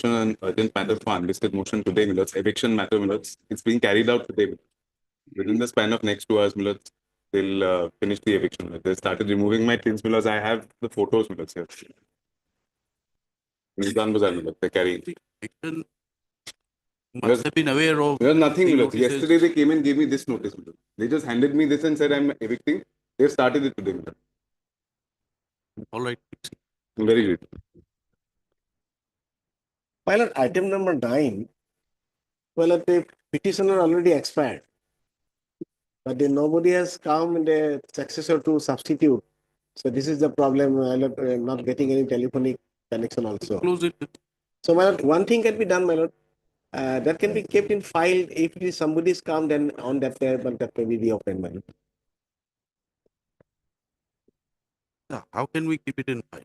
motion and urgent matter for unlisted motion today, Millets. Eviction matter, Millets. It's being carried out today. Within the span of next 2 hours, Millets, they'll finish the eviction. They started removing my things, Millets. I have the photos, Millets, here. Nizam Bazaar, Millets. They're carrying. Eviction must have been aware of. There's nothing, the Millets. notices. Yesterday, they came and gave me this notice, Millets. They just handed me this and said, I'm evicting. They've started it today, Millets. All right. Very good. Pilot item number 9. Well, the petitioner already expired, but then nobody has come in the successor to substitute. So this is the problem. Not getting any telephonic connection also. Close it. So my lord, one thing can be done, my lord. That can be kept in file. If it is somebody's come, then on that day, but that may be reopened, my lord. How can we keep it in file?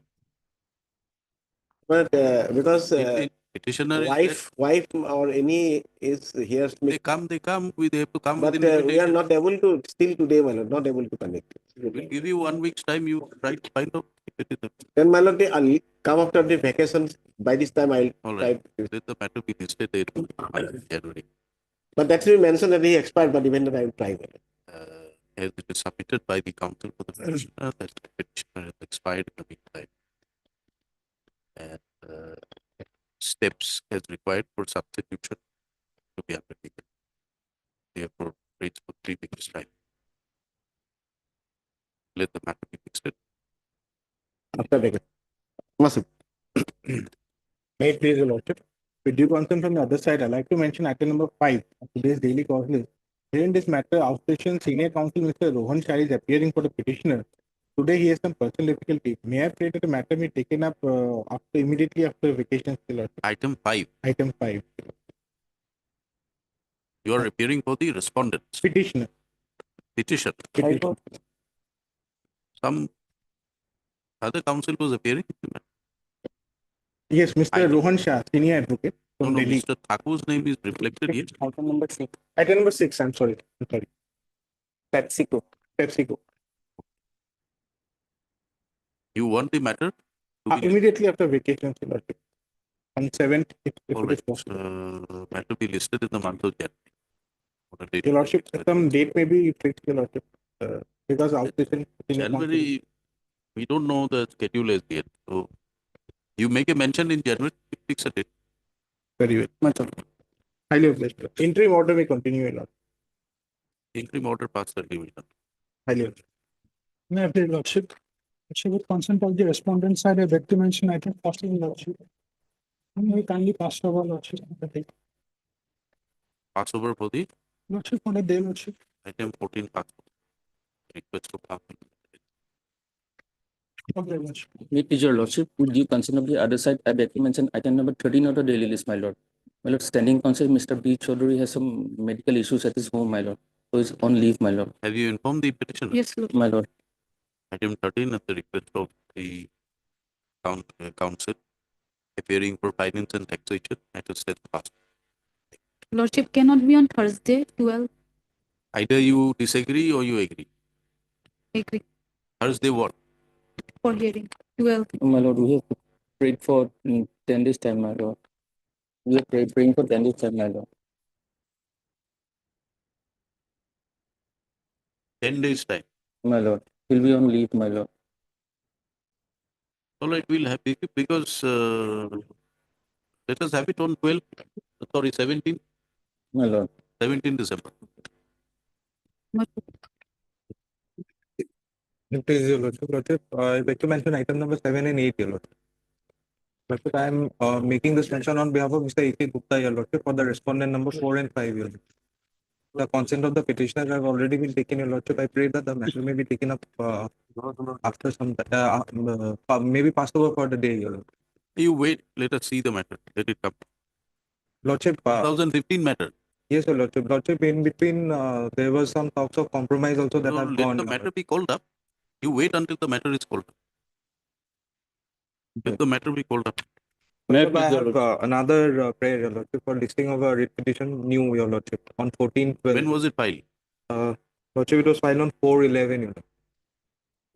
But because If the petitioner wife or any is here, they come, they have to come but with we are invitation. not able to still today, my lord, not able to connect. We'll give you 1 week's time. You try to find out. Then, my lord, I'll come after the vacations. By this time, I'll All try. right. Let the matter be listed in January. But that's been mentioned that he expired, but even that I will try. As it is submitted by the council for the petitioner, that the petitioner has expired in the meantime. And steps as required for substitution to be undertaken. Therefore, waits for 3 weeks' time. Let the matter be listed. After vacation. Must. May it please your lordship. With due consent from the other side, I'd like to mention item number 5 of today's daily cause list. Here in this matter, outstation senior counsel Mr. Rohan Shah is appearing for the petitioner. Today he has some personal difficulty. May I pray that the matter be taken up immediately after vacation, lordship? Item 5. Item 5. You are appearing for the respondents. Petitioner. Petition. Petitioner. Some other counsel was appearing. Yes, Mr. Rohan Shah, senior advocate from No, Delhi. Mr. Thakur's name is reflected here. Item number 6. Item number 6, I'm sorry. PepsiCo. PepsiCo. You want the matter to be Immediately after vacation, lordship. On 7th, if all it is right. possible. Matter be listed in the month of January. On a date- Your lordship, some date may be fixed, your lordship. Because outstation. January, we don't know the schedule as yet. So you make a mention in January, fix a date. Very well. Much of highly obliged. Interim order may continue, your lordship. Interim order passed the division. Highly obliged. May I have your lordship? Lordship, with consent of the respondent side, I beg to mention item possible, lordship. We kindly passed over, lordship. Pass over for the Lordship, on a day, lordship. item 14 pass. Request to pass. Okay, lordship. May it please your lordship, with due consent of the other side, I beg to mention item number 13 of the daily list, my lord. My lord, standing counsel Mr. B. Chaudhary has some medical issues at his home, my lord. So he's on leave, my lord. Have you informed the petitioner? Yes, lord. My lord. Item 13 at the request of the council appearing for finance and taxation. Matter said passed. Lordship cannot be on Thursday, 12. Either you disagree or you agree. Agree Thursday what? for hearing. 12. My lord, we have prayed for 10 days time, my lord. We are praying for 10 days time, my lord. 10 days time. My lord. He'll be on leave, my lord. All right, we'll have it because let us have it on 12, sorry, 17, My lord. 17 December. Please, your lordship. I beg to mention item number 7 and 8, your lordship. Lordship, I am making this mention on behalf of Mr. A.K. Gupta, your lordship, for the respondent number 4 and 5, your lordship. The consent of the petitioner have already been taken, your lordship. I pray that the matter may be taken up after some maybe passed over for the day, your lordship. You wait, let us see the matter. Let it come. Lordship, 2015 matter. yes, your lordship. Lordship, in between, there was some talks of compromise also that So have let gone. the matter be called up. You wait until the matter is called up. Let the matter be called up. May I Lordship, I please, your have another prayer, your lordship, for listing of a writ petition new, your lordship, on 14/12. When was it filed? Lordship, it was filed on 4/11, your lordship.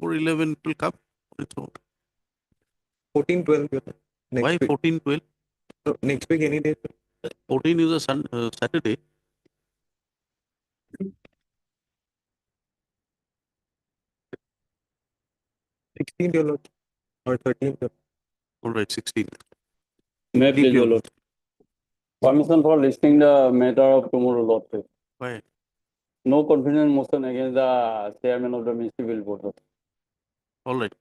4/11 will come. It's all. 14/12, your lordship. Next Why week. 14/12? So next week, any day, 14 is a Saturday. sixteenth, your lordship, or 13th. All right, 16th. May I please, your lord. Permission for listing the matter of tomorrow, lordship. Why? No confidence motion against the chairman of the municipal board. All right.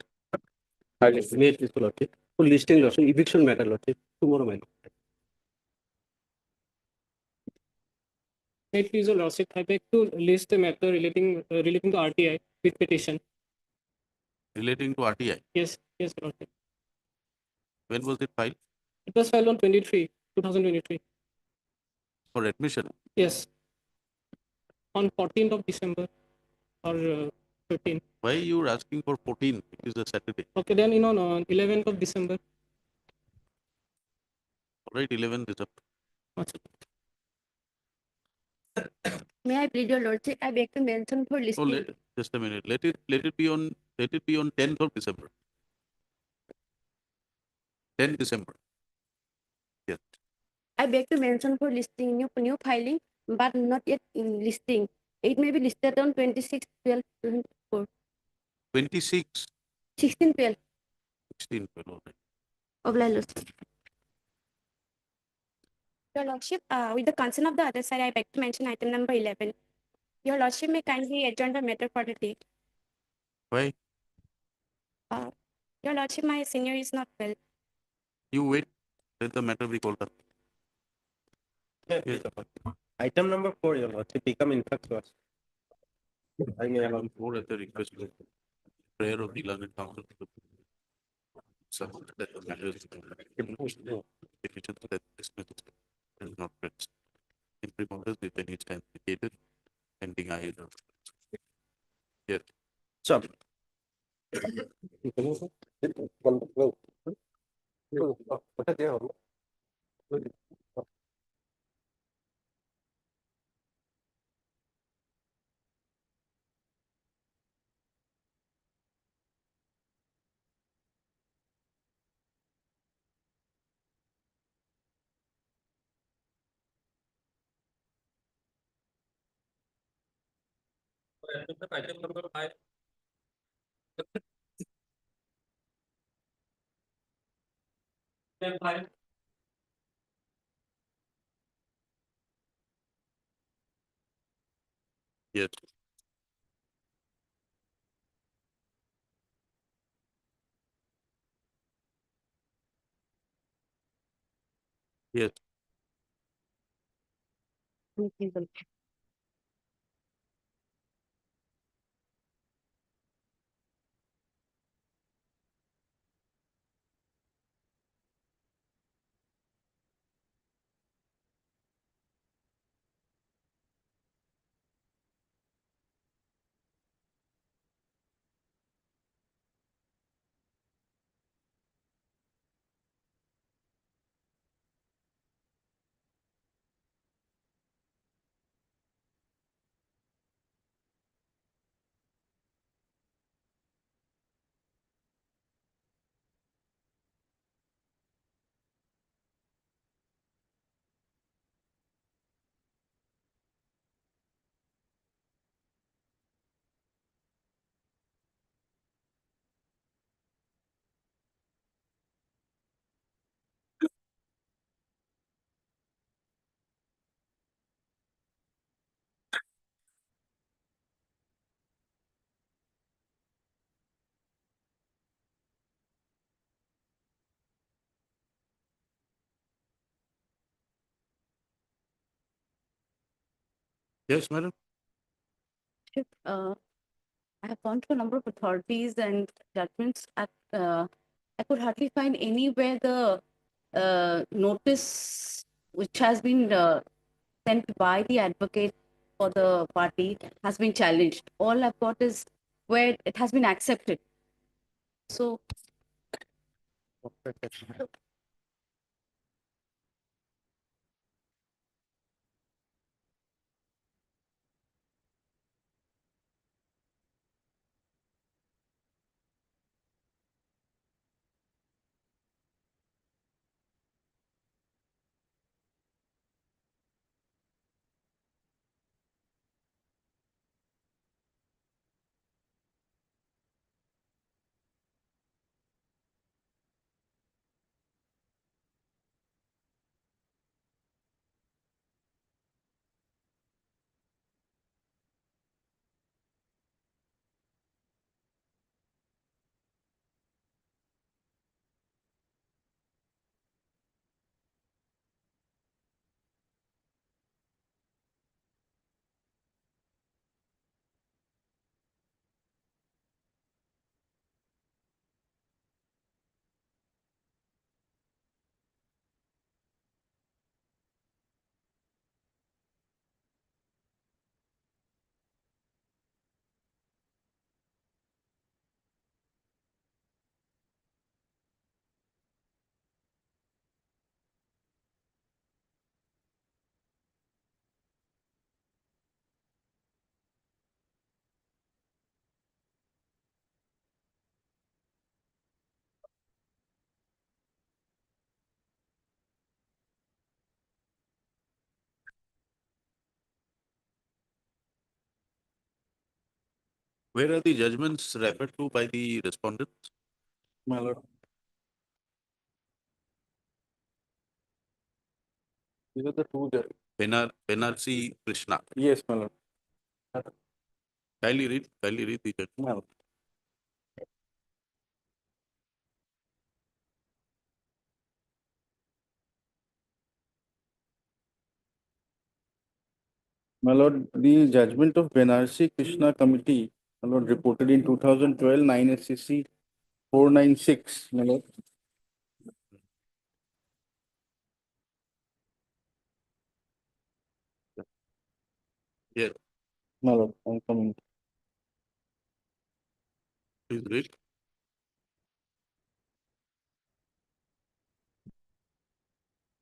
May I please, lordship, for listing lordship, eviction matter lordship, tomorrow, my lord. May it please your lordship, I beg to list the matter relating to RTI with petition. Relating to RTI. Yes, yes, lordship. When was it filed? It was filed on 2023. For admission. Yes. On 14th of December or 13th. Why you are asking for 14? It is a Saturday. Okay, then on 11th of December. All right, 11th is up. May I plead your lordship, I beg to mention for Oh, listing. just a minute. Let it be on 10th of December. 10th December. Yes. I beg to mention for listing new filing, but not yet in listing. It may be listed on 26, 12, 24, 26, 16, 12 16, all right. of my lordship. Your lordship, with the consent of the other side, I beg to mention item number 11. Your lordship may kindly adjourn the matter for the day. Why? Your lordship, my senior is not well. You wait. Let the matter be called up. Yes. Item number 4, your lordship, become infectious. I may allow. Or at the request of prayer of the learned council. So that the matter is efficient that this method is not pressed. In pre-orders, if any time indicated, pending either. Yes. Sir. Item number 5. Yes. Yes. Yes, madam. I have gone to a number of authorities and judgments. I could hardly find anywhere the notice which has been sent by the advocate for the party has been challenged. All I've got is where it has been accepted. So Where are the judgments referred to by the respondents? My lord. These are the two judges. Benarsi Krishna. Yes, my lord. Kindly read the judgment. My lord. My lord, the judgment of Benarsi Krishna Committee, my lord, reported in 2012, 9 SCC 496, my lord. Yes, My lord, I'm coming. please read.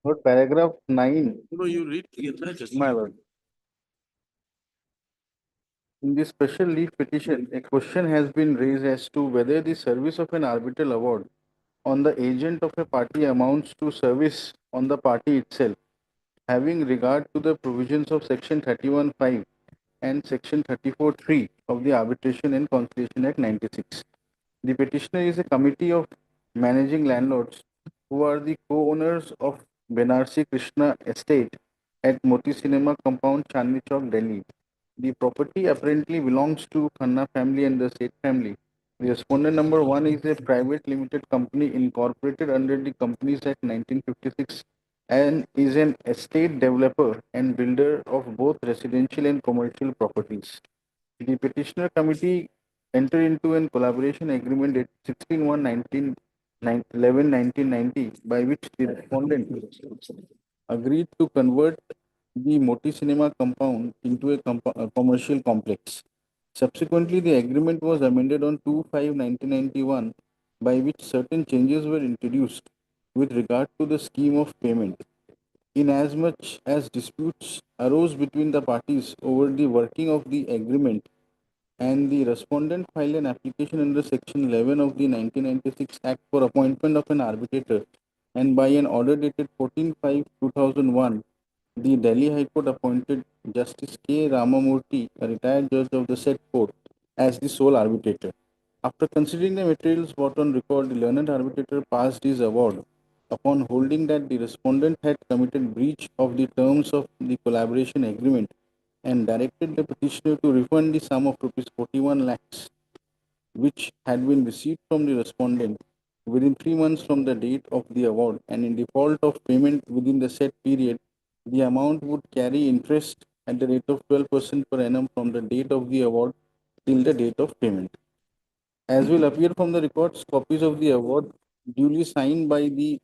Lord, paragraph 9, No, you read the entire judgment. my lord. In this special leave petition, a question has been raised as to whether the service of an arbitral award on the agent of a party amounts to service on the party itself, having regard to the provisions of section 31(5) and section 34(3) of the Arbitration and Conciliation Act 96. The petitioner is a committee of managing landlords who are the co-owners of Benarsi Krishna Estate at Moti Cinema Compound, Chandni Chowk, Delhi. The property apparently belongs to Khanna family and the Seth family. The respondent number 1 is a private limited company incorporated under the Companies Act 1956 and is an estate developer and builder of both residential and commercial properties. The petitioner committee entered into a collaboration agreement at 16/1/1990 by which the respondent agreed to convert the Moti Cinema compound into a commercial complex. Subsequently, the agreement was amended on 2/5/1991 by which certain changes were introduced with regard to the scheme of payment. Inasmuch as disputes arose between the parties over the working of the agreement and the respondent filed an application under section 11 of the 1996 Act for appointment of an arbitrator, and by an order dated 14/5/2001, the Delhi High Court appointed Justice K. Ramamurthy, a retired judge of the said court, as the sole arbitrator. After considering the materials brought on record, the learned arbitrator passed his award upon holding that the respondent had committed breach of the terms of the collaboration agreement and directed the petitioner to refund the sum of rupees 41 lakhs which had been received from the respondent within 3 months from the date of the award, and in default of payment within the said period, the amount would carry interest at the rate of 12% per annum from the date of the award till the date of payment. As will appear from the records, copies of the award duly signed by the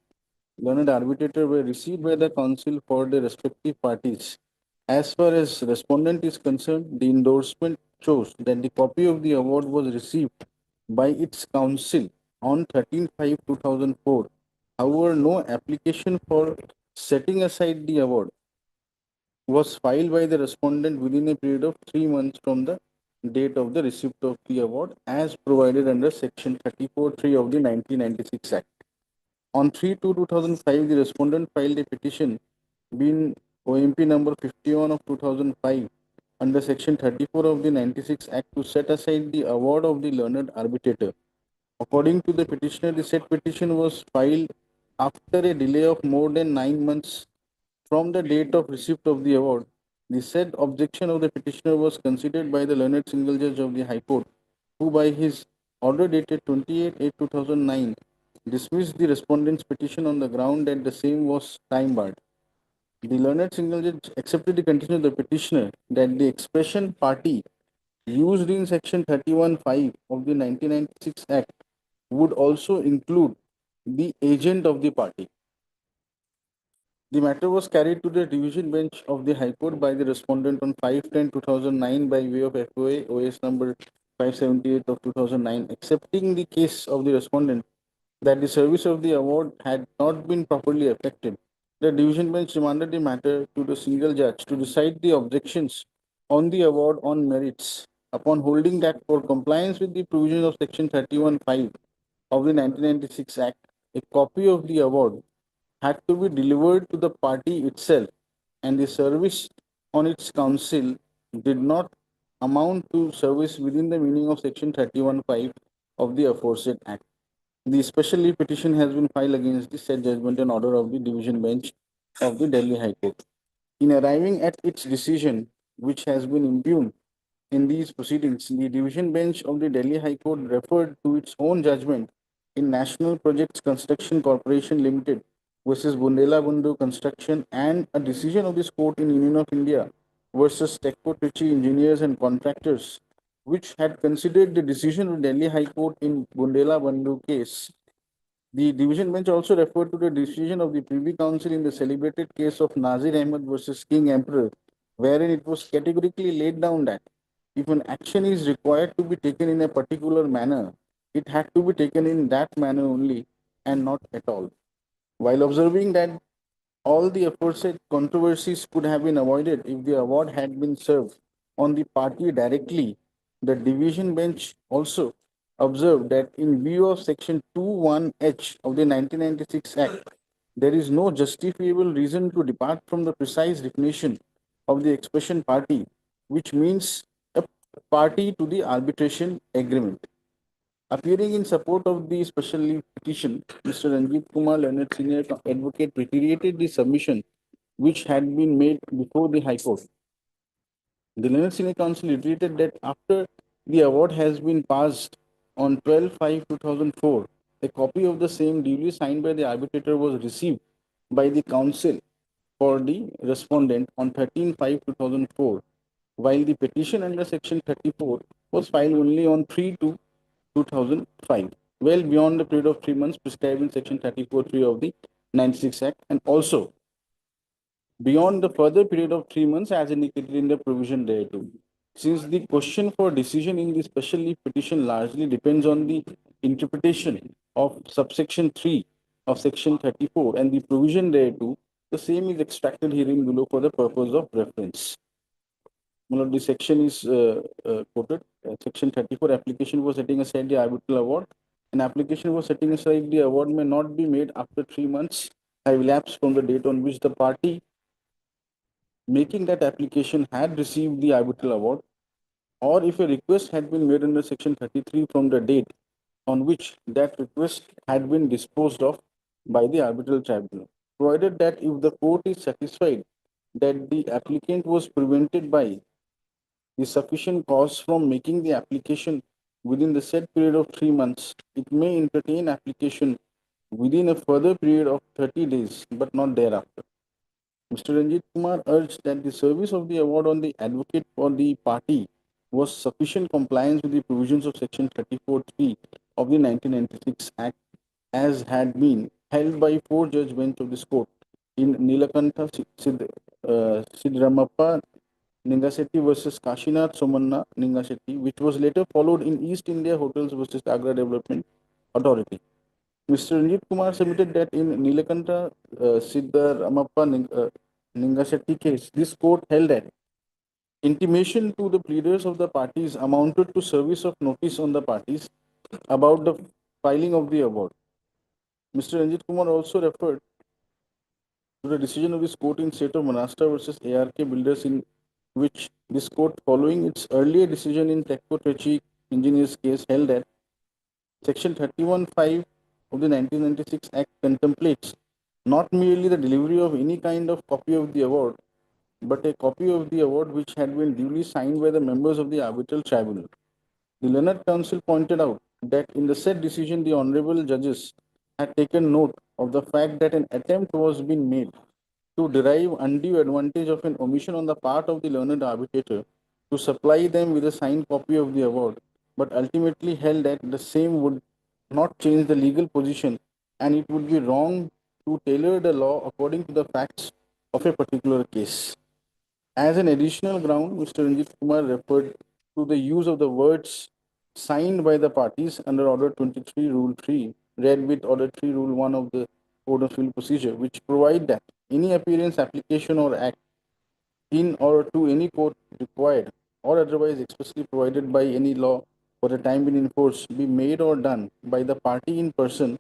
learned arbitrator were received by the council for the respective parties. As far as respondent is concerned, the endorsement shows that the copy of the award was received by its council on 13/5/2004. However, no application for setting aside the award was filed by the respondent within a period of 3 months from the date of the receipt of the award as provided under section 34(3) of the 1996 Act. On 3/2/2005, the respondent filed a petition being OMP number 51 of 2005 under section 34 of the 96 Act to set aside the award of the learned arbitrator. According to the petitioner, the said petition was filed after a delay of more than 9 months from the date of receipt of the award. The said objection of the petitioner was considered by the learned single judge of the High Court, who by his order dated 28/8/2009 dismissed the respondent's petition on the ground that the same was time barred. The learned single judge accepted the contention of the petitioner that the expression party used in section 31(5) of the 1996 Act would also include the agent of the party. The matter was carried to the division bench of the High Court by the respondent on 5/10/2009 by way of FOA OS number 578 of 2009, accepting the case of the respondent that the service of the award had not been properly effected. The division bench remanded the matter to the single judge to decide the objections on the award on merits. Upon holding that for compliance with the provisions of section 31(5) of the 1996 Act, a copy of the award had to be delivered to the party itself, and the service on its council did not amount to service within the meaning of Section 31(5) of the aforesaid Act. The special leave petition has been filed against the said judgment and order of the Division Bench of the Delhi High Court. In arriving at its decision, which has been impugned in these proceedings, the Division Bench of the Delhi High Court referred to its own judgment in National Projects Construction Corporation Limited versus Bundela Bundu Construction and a decision of this court in Union of India versus Tekko Trichy Engineers and Contractors, which had considered the decision of Delhi High Court in Bundela Bundu case. The division bench also referred to the decision of the Privy Council in the celebrated case of Nazir Ahmed versus King Emperor, wherein it was categorically laid down that if an action is required to be taken in a particular manner, it had to be taken in that manner only and not at all. While observing that all the aforesaid controversies could have been avoided if the award had been served on the party directly, the division bench also observed that in view of Section 21H of the 1996 Act, there is no justifiable reason to depart from the precise definition of the expression party, which means a party to the arbitration agreement. Appearing in support of the special leave petition, Mr. Ranjit Kumar, learned senior advocate, reiterated the submission which had been made before the High Court. The learned senior counsel reiterated that after the award has been passed on 12/5/2004, a copy of the same duly signed by the arbitrator was received by the counsel for the respondent on 13/5/2004, while the petition under Section 34 was filed only on 3/2/2005, well beyond the period of 3 months prescribed in Section 34(3) of the 96 Act, and also beyond the further period of 3 months as indicated in the provision thereto. Since the question for decision in the special leave petition largely depends on the interpretation of subsection 3 of Section 34 and the provision thereto, the same is extracted herein below for the purpose of reference. Well, the section is quoted. Section 34, application for setting aside the arbitral award. An application for setting aside the award may not be made after 3 months have elapsed from the date on which the party making that application had received the arbitral award, or if a request had been made under Section 33 from the date on which that request had been disposed of by the arbitral tribunal, provided that if the court is satisfied that the applicant was prevented by the sufficient cause from making the application within the said period of 3 months, it may entertain application within a further period of 30 days, but not thereafter. Mr. Ranjit Kumar urged that the service of the award on the advocate for the party was sufficient compliance with the provisions of Section 34(3) of the 1996 Act, as had been held by 4-judge bench of this court in Nilakantha Sidramappa Ningasetti versus Kashinath Somanna Ningasetti, which was later followed in East India Hotels versus Agra Development Authority. Mr. Ranjit Kumar submitted that in Nilakantha Sidramappa Ningasetti case, this court held that intimation to the pleaders of the parties amounted to service of notice on the parties about the filing of the award. Mr. Ranjit Kumar also referred to the decision of this court in state of Maharashtra versus ARK Builders, in which this court, following its earlier decision in Tekko Trichy Engineers case, held that Section 31(5) of the 1996 Act contemplates not merely the delivery of any kind of copy of the award, but a copy of the award which had been duly signed by the members of the arbitral tribunal. The learned counsel pointed out that in the said decision, the honorable judges had taken note of the fact that an attempt was being made to derive undue advantage of an omission on the part of the learned arbitrator to supply them with a signed copy of the award, but ultimately held that the same would not change the legal position and it would be wrong to tailor the law according to the facts of a particular case. As an additional ground, Mr. Ranjit Kumar referred to the use of the words signed by the parties under Order 23, Rule 3, read with Order 3, Rule 1 of the Code of Civil Procedure, which provide that any appearance, application, or act in or to any court required or otherwise expressly provided by any law for a time being in force be made or done by the party in person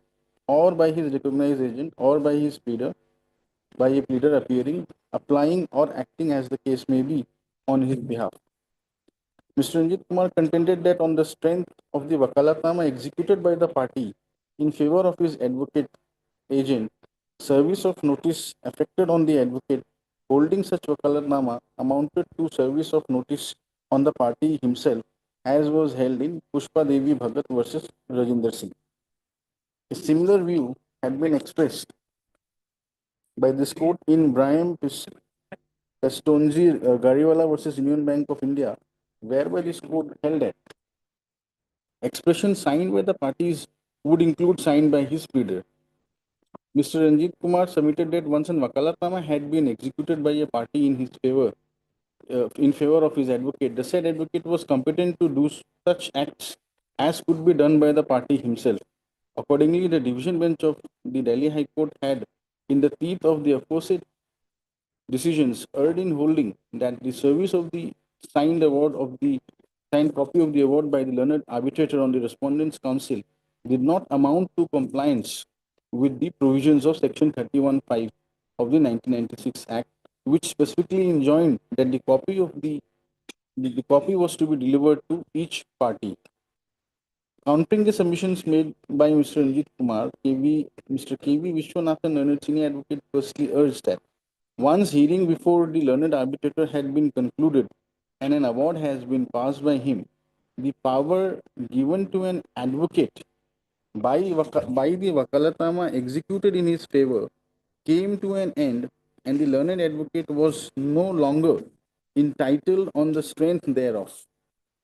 or by his recognized agent or by his pleader, by a pleader appearing, applying, or acting as the case may be on his behalf. Mr. Ranjit Kumar contended that on the strength of the wakalatnama executed by the party in favor of his advocate agent, service of notice affected on the advocate holding such wakalatnama amounted to service of notice on the party himself, as was held in Pushpa Devi Bhagat versus Rajinder Singh. A similar view had been expressed by this court in Brahim Pestonji Gariwala versus Union Bank of India, whereby this court held that expression signed by the parties would include signed by his pleader. Mr. Ranjit Kumar submitted that once an wakalatnama had been executed by a party in favor of his advocate, the said advocate was competent to do such acts as could be done by the party himself. Accordingly, the division bench of the Delhi High Court had, in the teeth of the aforesaid decisions, erred in holding that the service of the signed copy of the award by the learned arbitrator on the respondents' counsel did not amount to compliance with the provisions of Section 31(5) of the 1996 Act, which specifically enjoined that the copy was to be delivered to each party. Countering the submissions made by Mr. Ranjit Kumar, Mr. K.V. Vishwanathan, learned senior advocate, firstly urged that once hearing before the learned arbitrator had been concluded and an award has been passed by him, the power given to an advocate by the wakalatnama executed in his favor came to an end, and the learned advocate was no longer entitled on the strength thereof.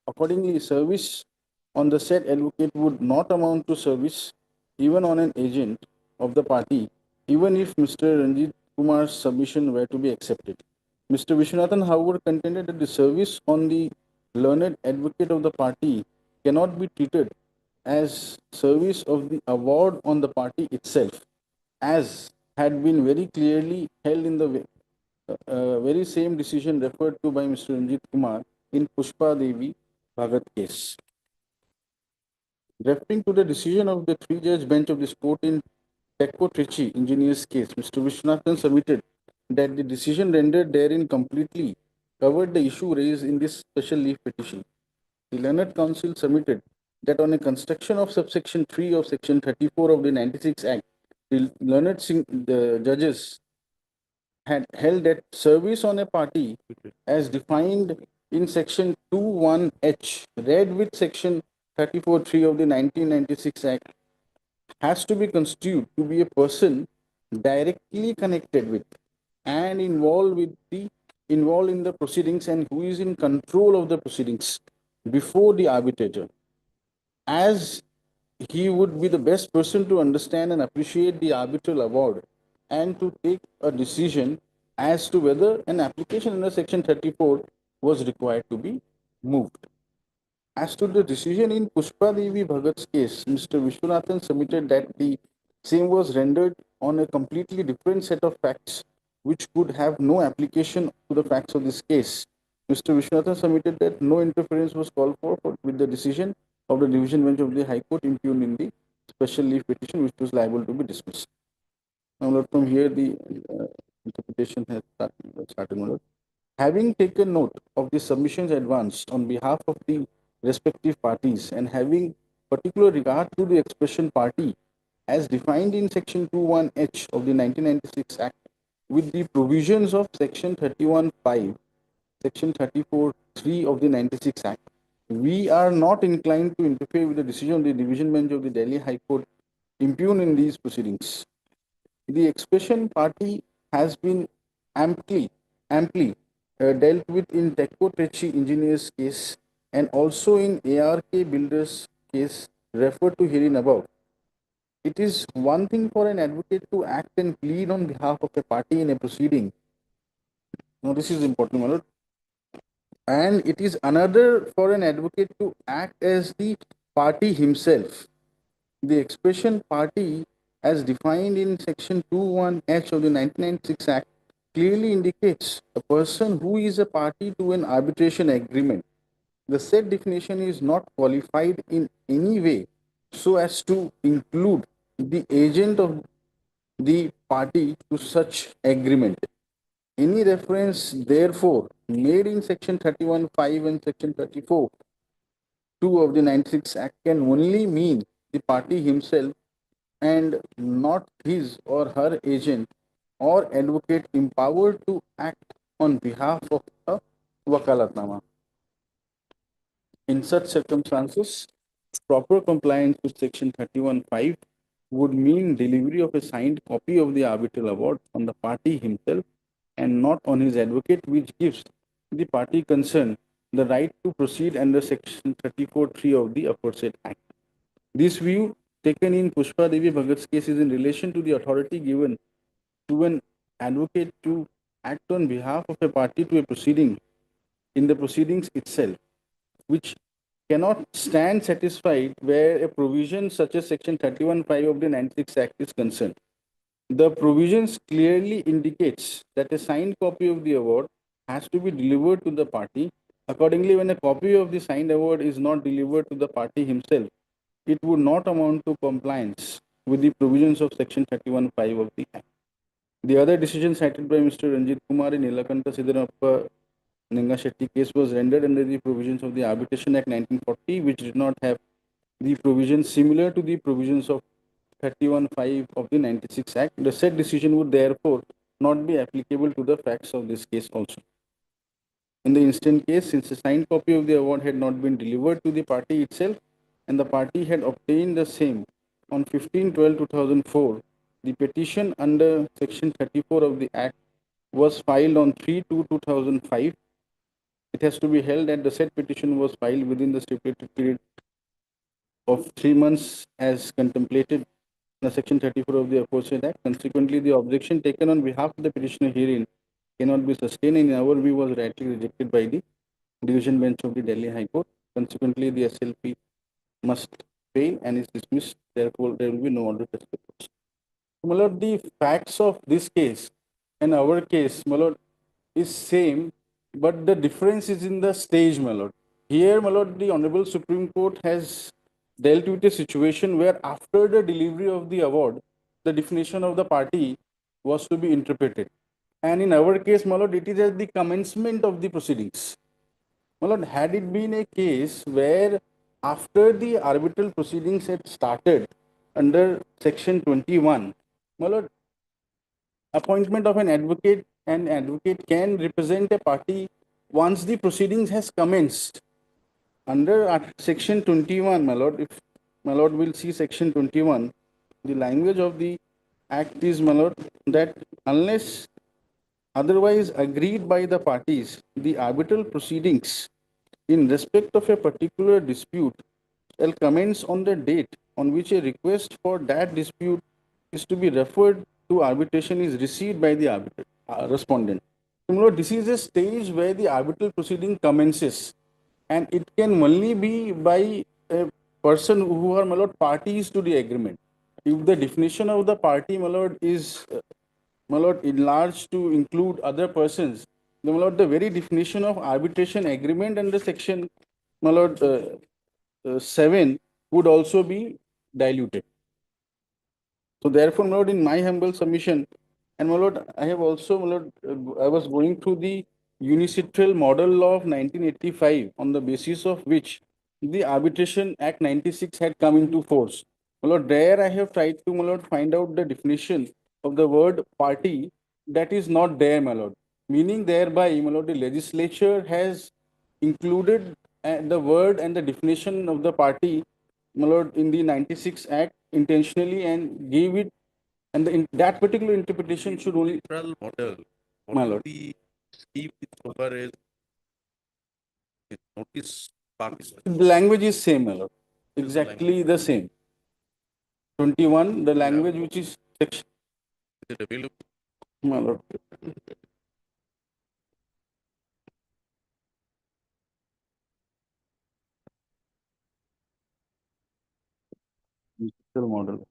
Accordingly, service on the said advocate would not amount to service even on an agent of the party, even if Mr. Ranjit Kumar's submission were to be accepted. Mr. Vishwanathan, however, contended that the service on the learned advocate of the party cannot be treated as service of the award on the party itself, as had been very clearly held in the very same decision referred to by Mr. Ranjit Kumar in Pushpa Devi Bhagat case. Referring to the decision of the three-judge bench of this court in Tekko Trichy engineers case, Mr. Vishwanathan submitted that the decision rendered therein completely covered the issue raised in this special leave petition. The learned counsel submitted that on a construction of subsection 3 of section 34 of the 96 Act, the judges had held that service on a party as defined in section 21H, read with section 34(3) of the 1996 Act, has to be constituted to be a person directly connected with and involved in the proceedings and who is in control of the proceedings before the arbitrator, as he would be the best person to understand and appreciate the arbitral award and to take a decision as to whether an application under section 34 was required to be moved. As to the decision in Pushpa Devi Bhagat's case, Mr. Vishwanathan submitted that the same was rendered on a completely different set of facts, which could have no application to the facts of this case. Mr. Vishwanathan submitted that no interference was called for with the decision of the division bench of the High Court impugned in the special leave petition, which was liable to be dismissed. Now, Lord, from here the interpretation has started. Lord. Having taken note of the submissions advanced on behalf of the respective parties and having particular regard to the expression party as defined in section 21H of the 1996 Act with the provisions of section 31(5), section 34(3) of the 96 Act, we are not inclined to interfere with the decision of the division bench of the Delhi High Court impugned in these proceedings. The expression party has been amply dealt with in Tekko Trichy engineers case and also in ARK builders case referred to herein above. It is one thing for an advocate to act and plead on behalf of a party in a proceeding. Now, this is important, my lord. And it is another for an advocate to act as the party himself. The expression party, as defined in section 21H of the 1996 Act, clearly indicates a person who is a party to an arbitration agreement. The said definition is not qualified in any way so as to include the agent of the party to such agreement. Any reference therefore made in section 31(5) and section 34(2) of the 96 Act can only mean the party himself and not his or her agent or advocate empowered to act on behalf of a wakalatnama. In such circumstances, proper compliance with section 31(5) would mean delivery of a signed copy of the arbitral award on the party himself and not on his advocate, which gives the party concerned the right to proceed under section 34(3) of the aforesaid act. This view taken in Pushpa Devi Bhagat's case is in relation to the authority given to an advocate to act on behalf of a party to a proceeding in the proceedings itself, which cannot stand satisfied where a provision such as section 31(5) of the 96 Act is concerned. The provisions clearly indicates that a signed copy of the award has to be delivered to the party. Accordingly, when a copy of the signed award is not delivered to the party himself, it would not amount to compliance with the provisions of section 31(5) of the Act. The other decision cited by Mr. Ranjit Kumar in Nilakanta Siddharappa Ninga Shetty case was rendered under the provisions of the Arbitration Act 1940, which did not have the provisions similar to the provisions of 31(5) of the 96 Act. The said decision would therefore not be applicable to the facts of this case also. In the instant case, since a signed copy of the award had not been delivered to the party itself and the party had obtained the same on 15/12/2004, the petition under section 34 of the Act was filed on 3/2/2005. It has to be held that the said petition was filed within the stipulated period of 3 months as contemplated in section 34 of the aforesaid Act. Consequently, the objection taken on behalf of the petitioner herein cannot be sustained and in our view was rightly rejected by the division bench of the Delhi High Court. Consequently, the SLP must fail and is dismissed. Therefore, there will be no order to execute. My lord, the facts of this case and our case, my lord, is same, but the difference is in the stage, my lord. Here, my lord, the Honorable Supreme Court has dealt with a situation where after the delivery of the award, the definition of the party was to be interpreted. And in our case, my lord, it is at the commencement of the proceedings. My lord, had it been a case where after the arbitral proceedings had started under section 21, my lord, appointment of an advocate can represent a party once the proceedings has commenced. Under section 21, my lord, if my lord will see section 21, the language of the act is, my lord, that unless otherwise agreed by the parties, the arbitral proceedings in respect of a particular dispute shall commence on the date on which a request for that dispute is to be referred to arbitration is received by the respondent. So, this is a stage where the arbitral proceeding commences, and it can only be by a person who are, my lord, parties to the agreement. If the definition of the party, my lord, is my lord, enlarged to include other persons, then, my lord, the very definition of arbitration agreement under section, my lord, 7 would also be diluted. So therefore, my lord, in my humble submission, and my lord, I have also, my lord, I was going through the Unicitral Model Law of 1985, on the basis of which the Arbitration Act 96 had come into force. My lord, there I have tried to, my lord, find out the definition of the word party that is not there, my lord. Meaning thereby, my lord, the legislature has included the word and the definition of the party, my lord, in the 96 Act intentionally and gave it, and that particular interpretation should only. Neutral model. My lord. The scheme with over is notice Pakistan. The language is same, my lord. Exactly the same. 21, the language which is section. Is it available? My lord. Digital model.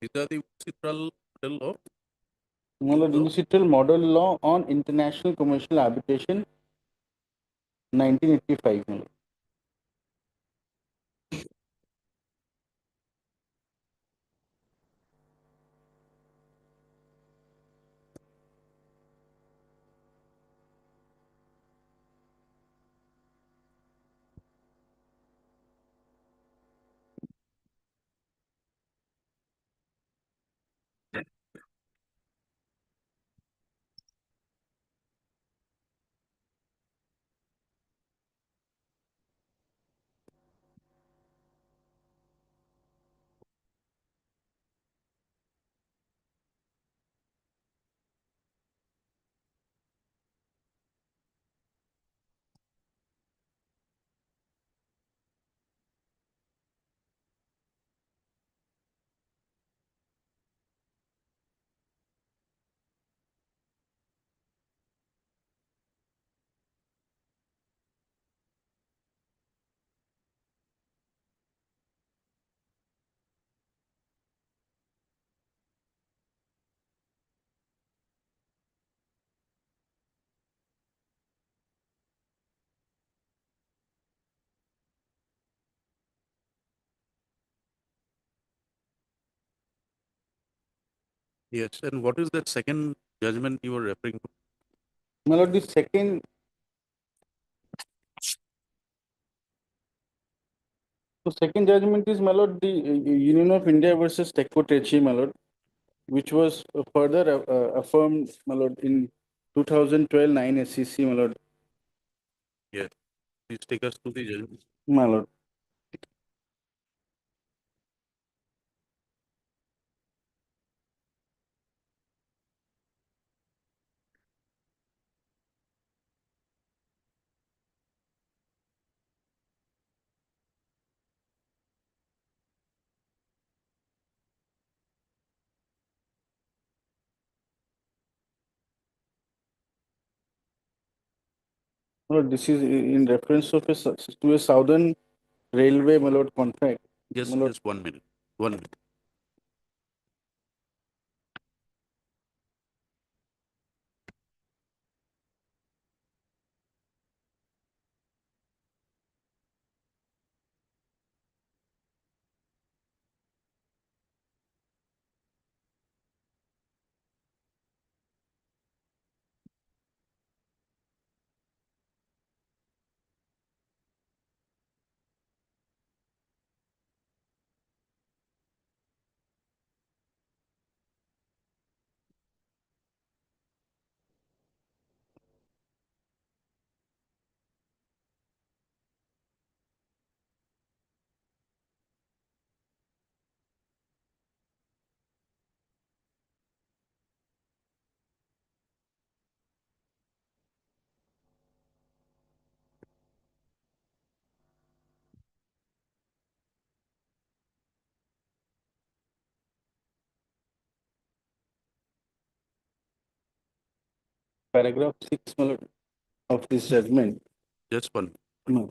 These are the UNCITRAL model law. My lord, UNCITRAL Model Law on International Commercial Arbitration, 1985. My lord. Yes, and what is that second judgment you were referring to? My lord, the second judgment is, my lord, the Union of India versus Tecco Techi, my lord, which was further affirmed, my lord, in 2012 9 SCC, my lord. Yes. Please take us to the judgment. My lord. My lord, this is in reference of to a Southern Railway, my lord, contract. Just, My lord, just 1 minute. 1 minute. paragraph 6, my lord, of this judgment. Just 1 minute. No.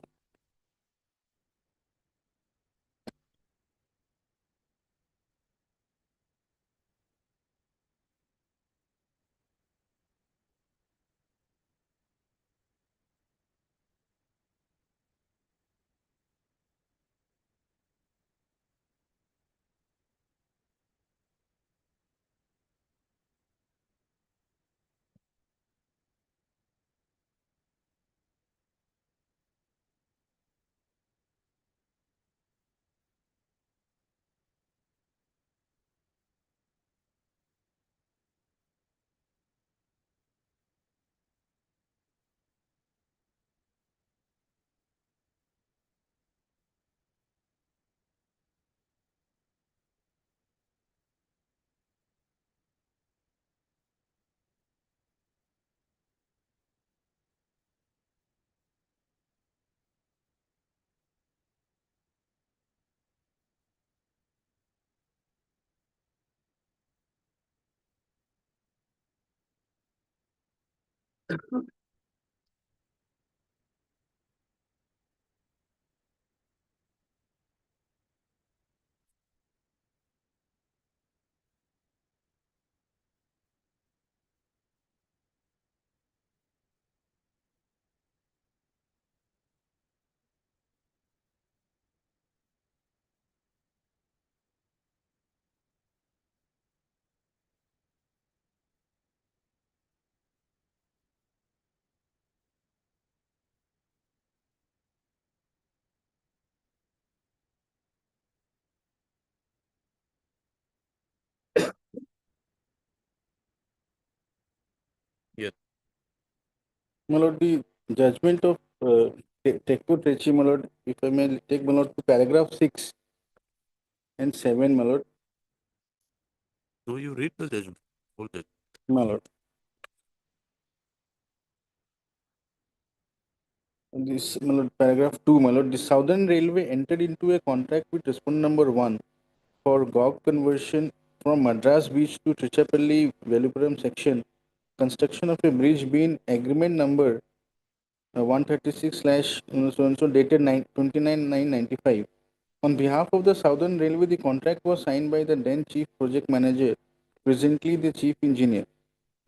My lord, the judgment of Tekku Trechi, my lord, if I may take, my lord, to paragraph 6 and 7, my lord, So you read the judgment, whole judgment. my lord. This, my lord, paragraph 2, my lord, the Southern Railway entered into a contract with respondent number 1 for GOG conversion from Madras Beach to Trichapalli Velupuram section, construction of a bridge being agreement number 136 slash so and so dated 29/9/95. On behalf of the Southern Railway, the contract was signed by the then Chief Project Manager, presently the Chief Engineer.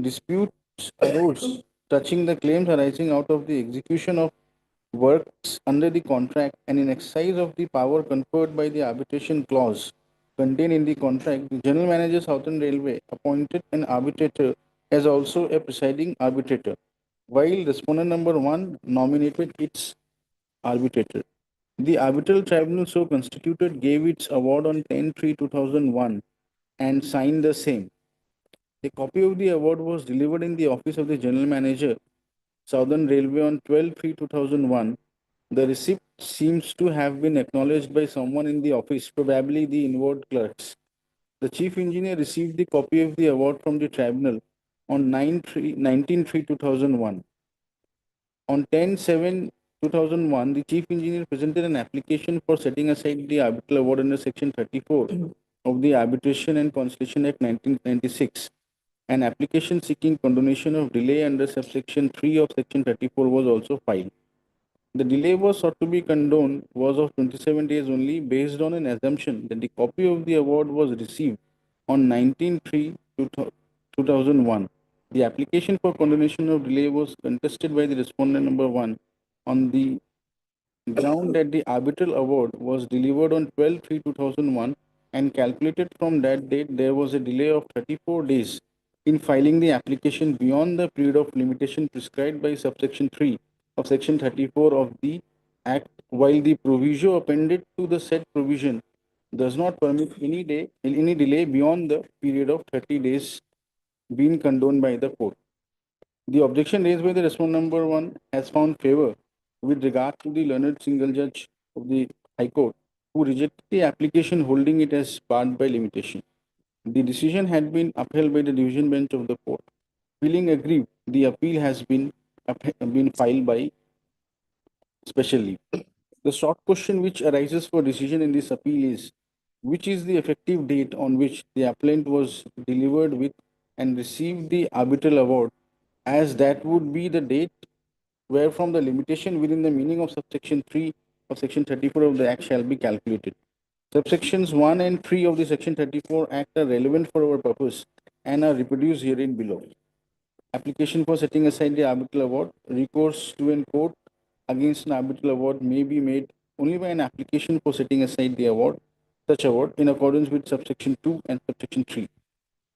Disputes arose touching the claims arising out of the execution of works under the contract and in exercise of the power conferred by the arbitration clause contained in the contract. The General Manager, Southern Railway, appointed an arbitrator as also a presiding arbitrator, while respondent number 1 nominated its arbitrator. The arbitral tribunal so constituted gave its award on 10/3/2001 and signed the same. A copy of the award was delivered in the office of the General Manager, Southern Railway on 12/3/2001. The receipt seems to have been acknowledged by someone in the office, probably the inward clerks. The chief engineer received the copy of the award from the tribunal on 19/3/2001. On 10/7/2001, the chief engineer presented an application for setting aside the arbitral award under Section 34 of the Arbitration and Conciliation Act 1996. An application seeking condonation of delay under subsection 3 of Section 34 was also filed. The delay was sought to be condoned was of 27 days only, based on an assumption that the copy of the award was received on 19/3/2001. The application for condonation of delay was contested by the respondent number 1 on the ground that the arbitral award was delivered on 12/3/2001 and calculated from that date there was a delay of 34 days in filing the application beyond the period of limitation prescribed by subsection 3 of section 34 of the Act, while the proviso appended to the said provision does not permit any delay beyond the period of 30 days being condoned by the court. The objection raised by the respondent number 1 has found favor with regard to the learned single judge of the High Court, who rejected the application, holding it as barred by limitation. The decision had been upheld by the division bench of the court. Feeling aggrieved, the appeal has been filed by special leave. The short question which arises for decision in this appeal is, which is the effective date on which the appellant was delivered with and received the arbitral award, as that would be the date wherefrom the limitation within the meaning of subsection 3 of section 34 of the Act shall be calculated. Subsections 1 and 3 of the section 34 Act are relevant for our purpose and are reproduced herein below. Application for setting aside the arbitral award. Recourse to a court against an arbitral award may be made only by an application for setting aside the award, such award, in accordance with subsection 2 and subsection 3.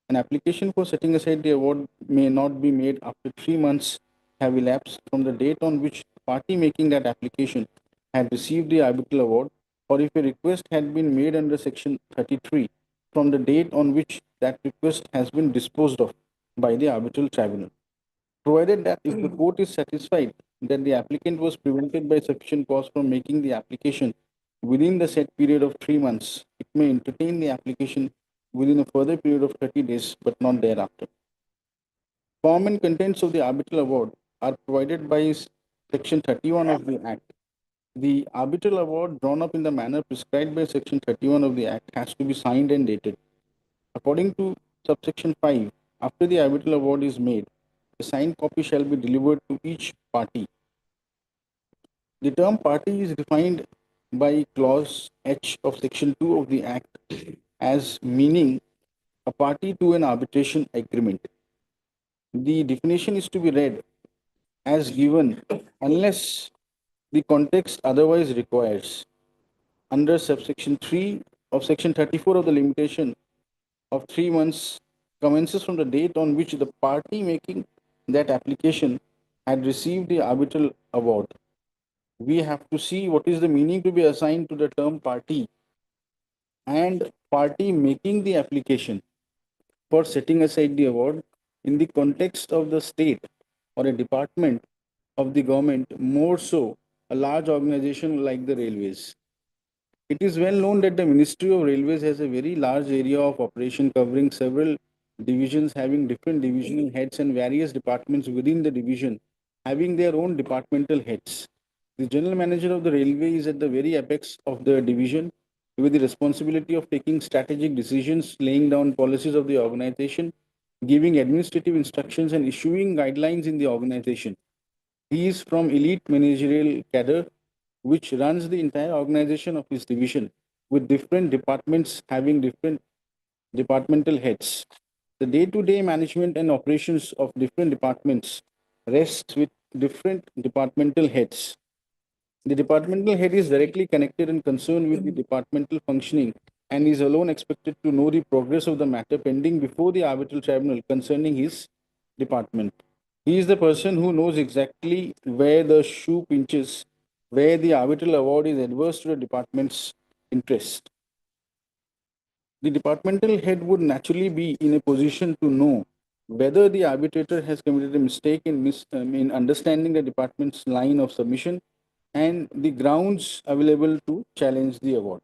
An application for setting aside the award may not be made after 3 months have elapsed from the date on which the party making that application had received the arbitral award, or if a request had been made under section 33 from the date on which that request has been disposed of by the arbitral tribunal. Provided that if the court is satisfied that the applicant was prevented by sufficient cause from making the application within the set period of 3 months, it may entertain the application within a further period of 30 days, but not thereafter. Form and contents of the arbitral award are provided by Section 31 of the Act. The arbitral award drawn up in the manner prescribed by Section 31 of the Act has to be signed and dated. According to subsection 5, after the arbitral award is made, a signed copy shall be delivered to each party. The term party is defined by clause H of section 2 of the Act as meaning a party to an arbitration agreement. The definition is to be read as given unless the context otherwise requires. Under subsection 3 of section 34 of the limitation of 3 months commences from the date on which the party making that application had received the arbitral award. We have to see what is the meaning to be assigned to the term party and party making the application for setting aside the award in the context of the state or a department of the government, more so a large organization like the railways. It is well known that the Ministry of Railways has a very large area of operation covering several divisions, having different divisional heads and various departments within the division having their own departmental heads. The general manager of the railway is at the very apex of the division with the responsibility of taking strategic decisions, laying down policies of the organization, giving administrative instructions, and issuing guidelines in the organization. He is from elite managerial cadre, which runs the entire organization of his division, with different departments having different departmental heads. The day-to-day management and operations of different departments rests with different departmental heads. The departmental head is directly connected and concerned with the departmental functioning and is alone expected to know the progress of the matter pending before the arbitral tribunal concerning his department. He is the person who knows exactly where the shoe pinches, where the arbitral award is adverse to the department's interest. The departmental head would naturally be in a position to know whether the arbitrator has committed a mistake in understanding the department's line of submission and the grounds available to challenge the award.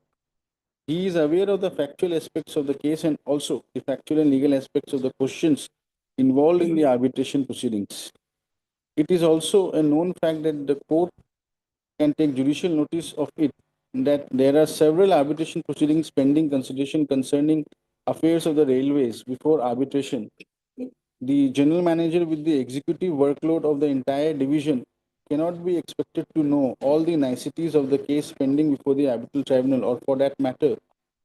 He is aware of the factual aspects of the case and also the factual and legal aspects of the questions involved in the arbitration proceedings. It is also a known fact that the court can take judicial notice of it that there are several arbitration proceedings pending consideration concerning affairs of the railways before arbitration. The general manager with the executive workload of the entire division cannot be expected to know all the niceties of the case pending before the arbitral tribunal, or for that matter,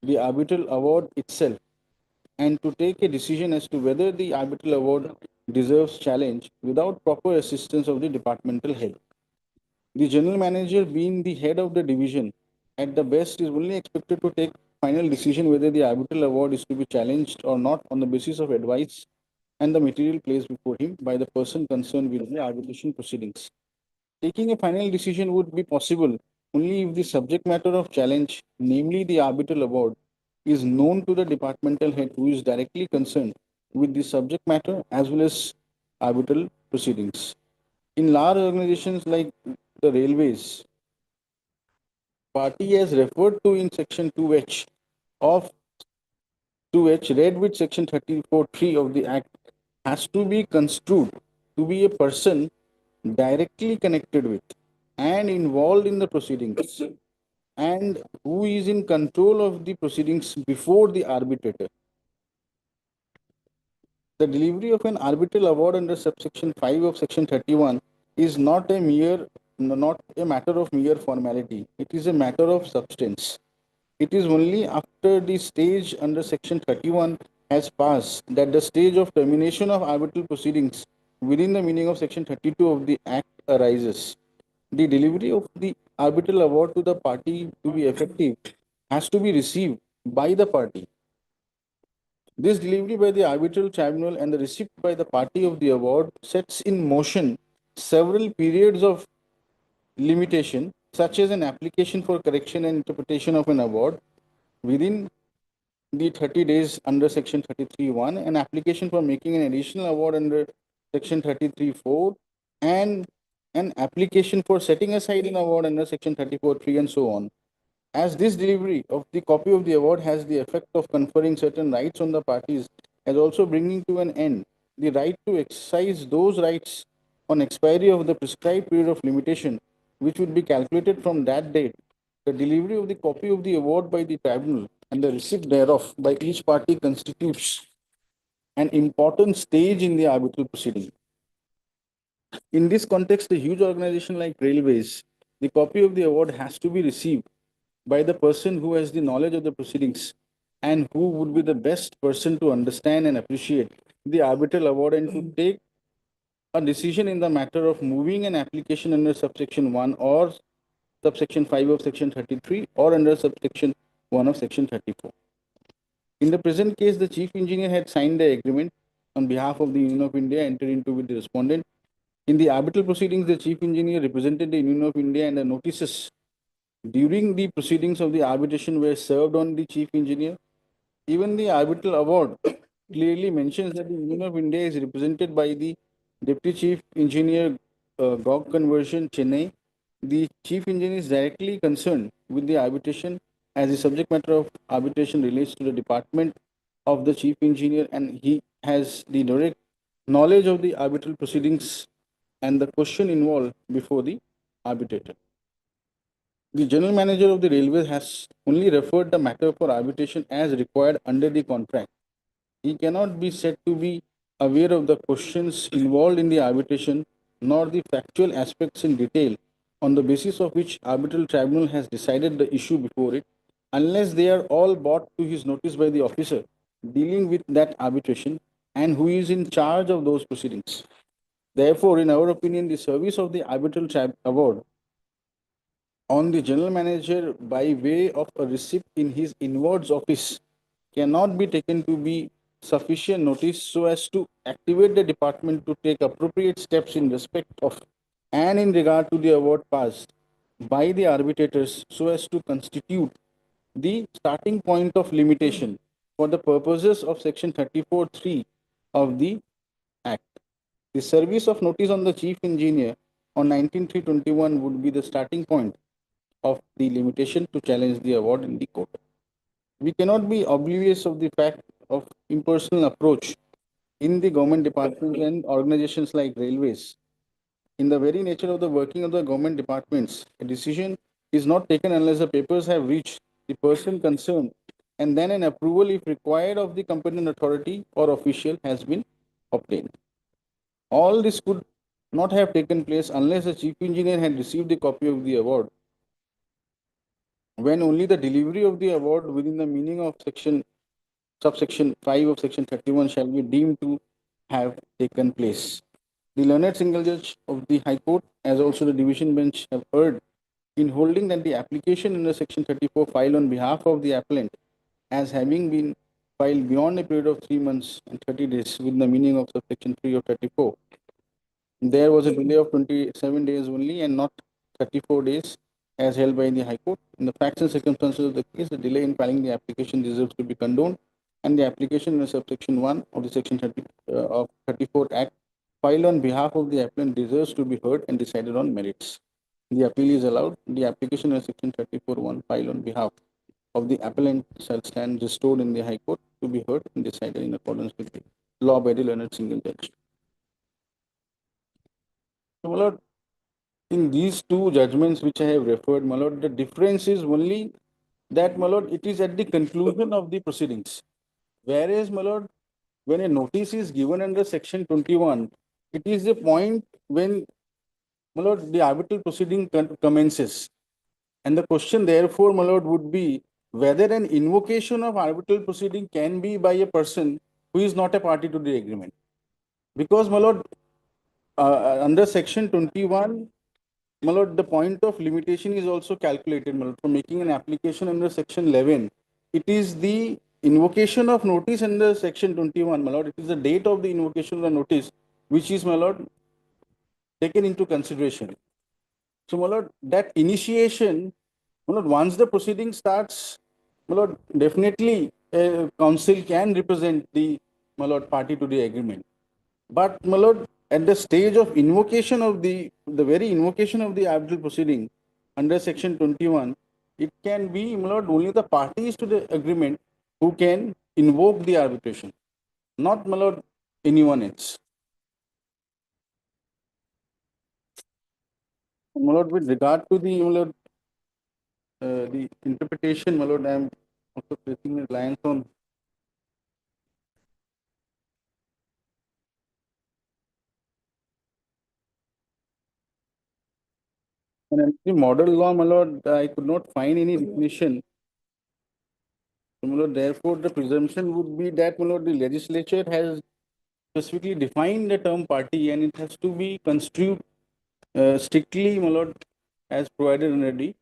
the arbitral award itself, and to take a decision as to whether the arbitral award deserves challenge without proper assistance of the departmental head. The general manager, being the head of the division, at the best is only expected to take final decision whether the arbitral award is to be challenged or not on the basis of advice and the material placed before him by the person concerned with the arbitration proceedings. Taking a final decision would be possible only if the subject matter of challenge, namely the arbitral award, is known to the departmental head who is directly concerned with the subject matter as well as arbitral proceedings. In large organizations like the railways, party as referred to in section 2H of 2H read with section 34(3) of the Act has to be construed to be a person directly connected with and involved in the proceedings and who is in control of the proceedings before the arbitrator. The delivery of an arbitral award under subsection 5 of section 31 is not a matter of mere formality. It is a matter of substance. It is only after the stage under section 31 has passed that the stage of termination of arbitral proceedings within the meaning of section 32 of the Act arises. The delivery of the arbitral award to the party to be effective has to be received by the party. This delivery by the arbitral tribunal and the receipt by the party of the award sets in motion several periods of limitation, such as an application for correction and interpretation of an award within the 30 days under section 33(1), an application for making an additional award under section 33(4), and an application for setting aside an award under section 34(3), and so on. As this delivery of the copy of the award has the effect of conferring certain rights on the parties, as also bringing to an end the right to exercise those rights on expiry of the prescribed period of limitation, which would be calculated from that date, the delivery of the copy of the award by the tribunal and the receipt thereof by each party constitutes an important stage in the arbitral proceeding. In this context, a huge organization like railways, the copy of the award has to be received by the person who has the knowledge of the proceedings and who would be the best person to understand and appreciate the arbitral award and to take a decision in the matter of moving an application under subsection 1 or subsection 5 of section 33 or under subsection 1 of section 34. In the present case, the chief engineer had signed the agreement on behalf of the Union of India entered into with the respondent. In the arbitral proceedings, the chief engineer represented the Union of India and the notices during the proceedings of the arbitration were served on the chief engineer. Even the arbitral award clearly mentions that the Union of India is represented by the deputy chief engineer GOG conversion, Chennai. The chief engineer is directly concerned with the arbitration as the subject matter of arbitration relates to the department of the chief engineer and he has the direct knowledge of the arbitral proceedings and the question involved before the arbitrator. The general manager of the railway has only referred the matter for arbitration as required under the contract. He cannot be said to be aware of the questions involved in the arbitration nor the factual aspects in detail on the basis of which arbitral tribunal has decided the issue before it unless they are all brought to his notice by the officer dealing with that arbitration and who is in charge of those proceedings. Therefore, in our opinion, the service of the arbitral award on the general manager by way of a receipt in his inwards office cannot be taken to be sufficient notice so as to activate the department to take appropriate steps in respect of and in regard to the award passed by the arbitrators so as to constitute the starting point of limitation for the purposes of section 34(3) of the Act. The service of notice on the chief engineer on 19/3/21 would be the starting point of the limitation to challenge the award in the court. We cannot be oblivious of the fact of impersonal approach in the government departments and organizations like railways. In the very nature of the working of the government departments, a decision is not taken unless the papers have reached the person concerned and then an approval, if required, of the competent authority or official has been obtained. All this could not have taken place unless the chief engineer had received the copy of the award, when only the delivery of the award within the meaning of subsection 5 of section 31 shall be deemed to have taken place. The learned single judge of the High Court, as also the division bench, have heard in holding that the application under section 34 filed on behalf of the appellant as having been filed beyond a period of 3 months and 30 days within the meaning of subsection 3 of 34. There was a delay of 27 days only and not 34 days as held by the High Court. In the facts and circumstances of the case, the delay in filing the application deserves to be condoned and the application in subsection 1 of the section 30 of 34 Act filed on behalf of the appellant deserves to be heard and decided on merits. The appeal is allowed. The application in section 34(1) filed on behalf of the appellant shall stand restored in the High Court to be heard and decided in accordance with the law by the learned single judge. So, my lord, in these two judgments which I have referred, my lord, the difference is only that, my lord, it is at the conclusion of the proceedings. Whereas, my lord, when a notice is given under section 21, it is the point when, my lord, the arbitral proceeding commences. And the question, therefore, my lord, would be whether an invocation of arbitral proceeding can be by a person who is not a party to the agreement. Because, my lord, under section 21, my lord, the point of limitation is also calculated, my lord, for making an application under section 11. It is the invocation of notice under section 21, my lord. It is the date of the invocation of the notice, which is, my lord, taken into consideration. So, my lord, that initiation, my lord, once the proceeding starts, my lord, definitely counsel can represent the, my lord, party to the agreement. But, my lord, at the stage of invocation of the very invocation of the arbitral proceeding under section 21, it can be, my lord, only the parties to the agreement who can invoke the arbitration, not, my lord, anyone else. My lord, with regard to the, my lord, the interpretation, my lord, I am also placing reliance on and the model law, my lord, I could not find any definition. So, my lord, therefore, the presumption would be that, my lord, the legislature has specifically defined the term party and it has to be construed strictly, my lord, as provided under the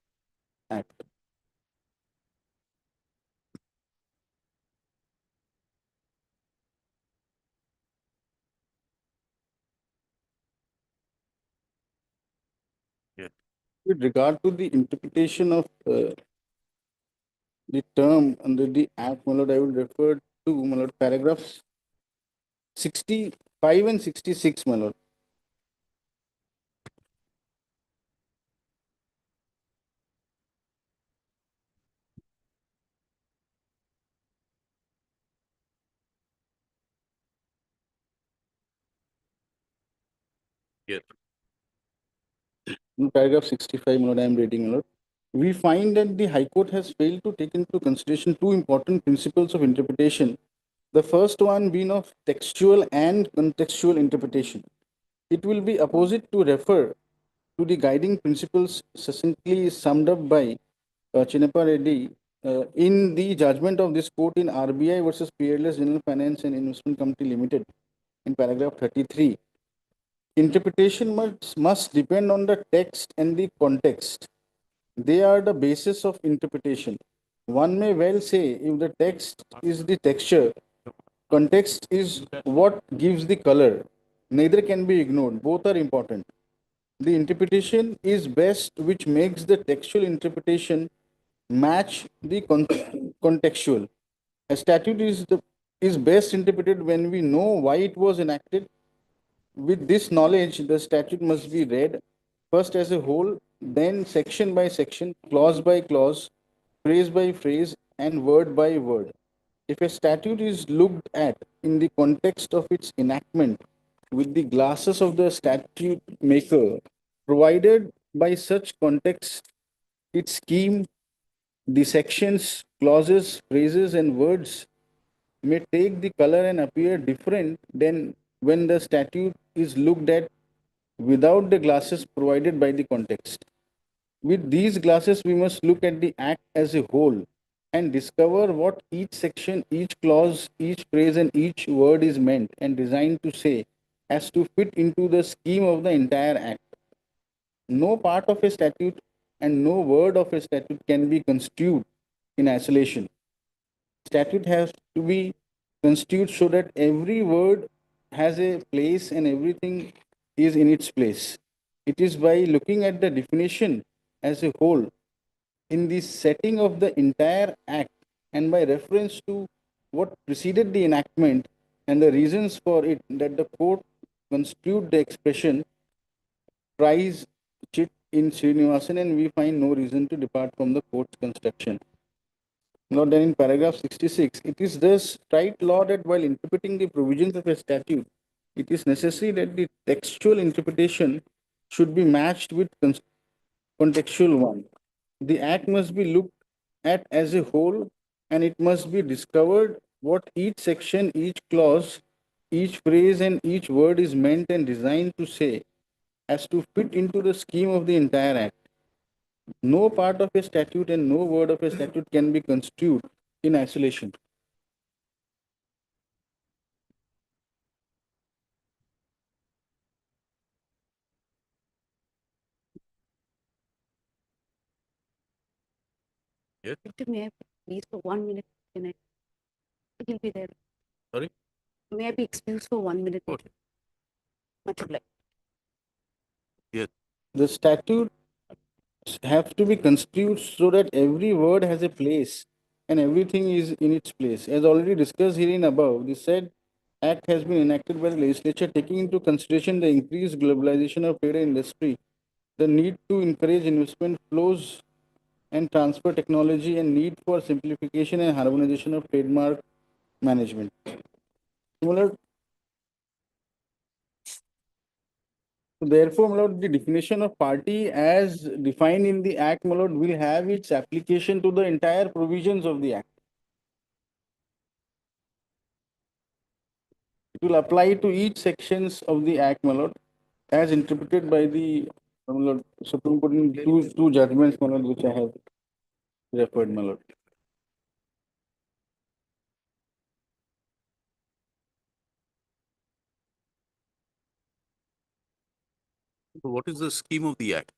Act. Yeah. With regard to the interpretation of the term under the Act, my lord, I will refer to, my lord, paragraphs 65 and 66, my lord. Yes. In paragraph 65, my lord, I am reading, my lord. We find that the High Court has failed to take into consideration two important principles of interpretation. The first one being of textual and contextual interpretation. It will be opposite to refer to the guiding principles succinctly summed up by Chinappa Reddy in the judgment of this court in RBI versus Peerless General Finance and Investment Company Limited in paragraph 33. Interpretation must depend on the text and the context. They are the basis of interpretation. One may well say if the text is the texture, context is what gives the color. Neither can be ignored, both are important. The interpretation is best which makes the textual interpretation match the contextual. A statute is best interpreted when we know why it was enacted. With this knowledge, the statute must be read first as a whole, then section by section, clause by clause, phrase by phrase, and word by word. If a statute is looked at in the context of its enactment with the glasses of the statute maker, provided by such context, its scheme, the sections, clauses, phrases, and words may take the color and appear different than when the statute is looked at without the glasses provided by the context. With these glasses, we must look at the act as a whole and discover what each section, each clause, each phrase, and each word is meant and designed to say as to fit into the scheme of the entire act. No part of a statute and no word of a statute can be construed in isolation. Statute has to be construed so that every word has a place and everything is in its place. It is by looking at the definition as a whole in the setting of the entire act and by reference to what preceded the enactment and the reasons for it that the court construed the expression price chit in Srinivasan, and we find no reason to depart from the court's construction. Now then in paragraph 66, it is thus right law that while interpreting the provisions of a statute, it is necessary that the textual interpretation should be matched with contextual one. The act must be looked at as a whole and it must be discovered what each section, each clause, each phrase and each word is meant and designed to say as to fit into the scheme of the entire act. No part of a statute and no word of a statute can be construed in isolation. May I please for 1 minute? Can I? He'll be there. Sorry? May I be excused for 1 minute? Okay. Much obliged. The statute have to be construed so that every word has a place and everything is in its place. As already discussed herein above, the said act has been enacted by the legislature taking into consideration the increased globalization of trade and industry, the need to encourage investment flows and transfer technology, and need for simplification and harmonization of trademark management. Similar. Therefore, my lord, the definition of party as defined in the Act, my lord, will have its application to the entire provisions of the Act. It will apply to each sections of the Act, my lord, as interpreted by the my lord, Supreme Court in two judgments, my lord, which I have referred, my lord. So what is the scheme of the act?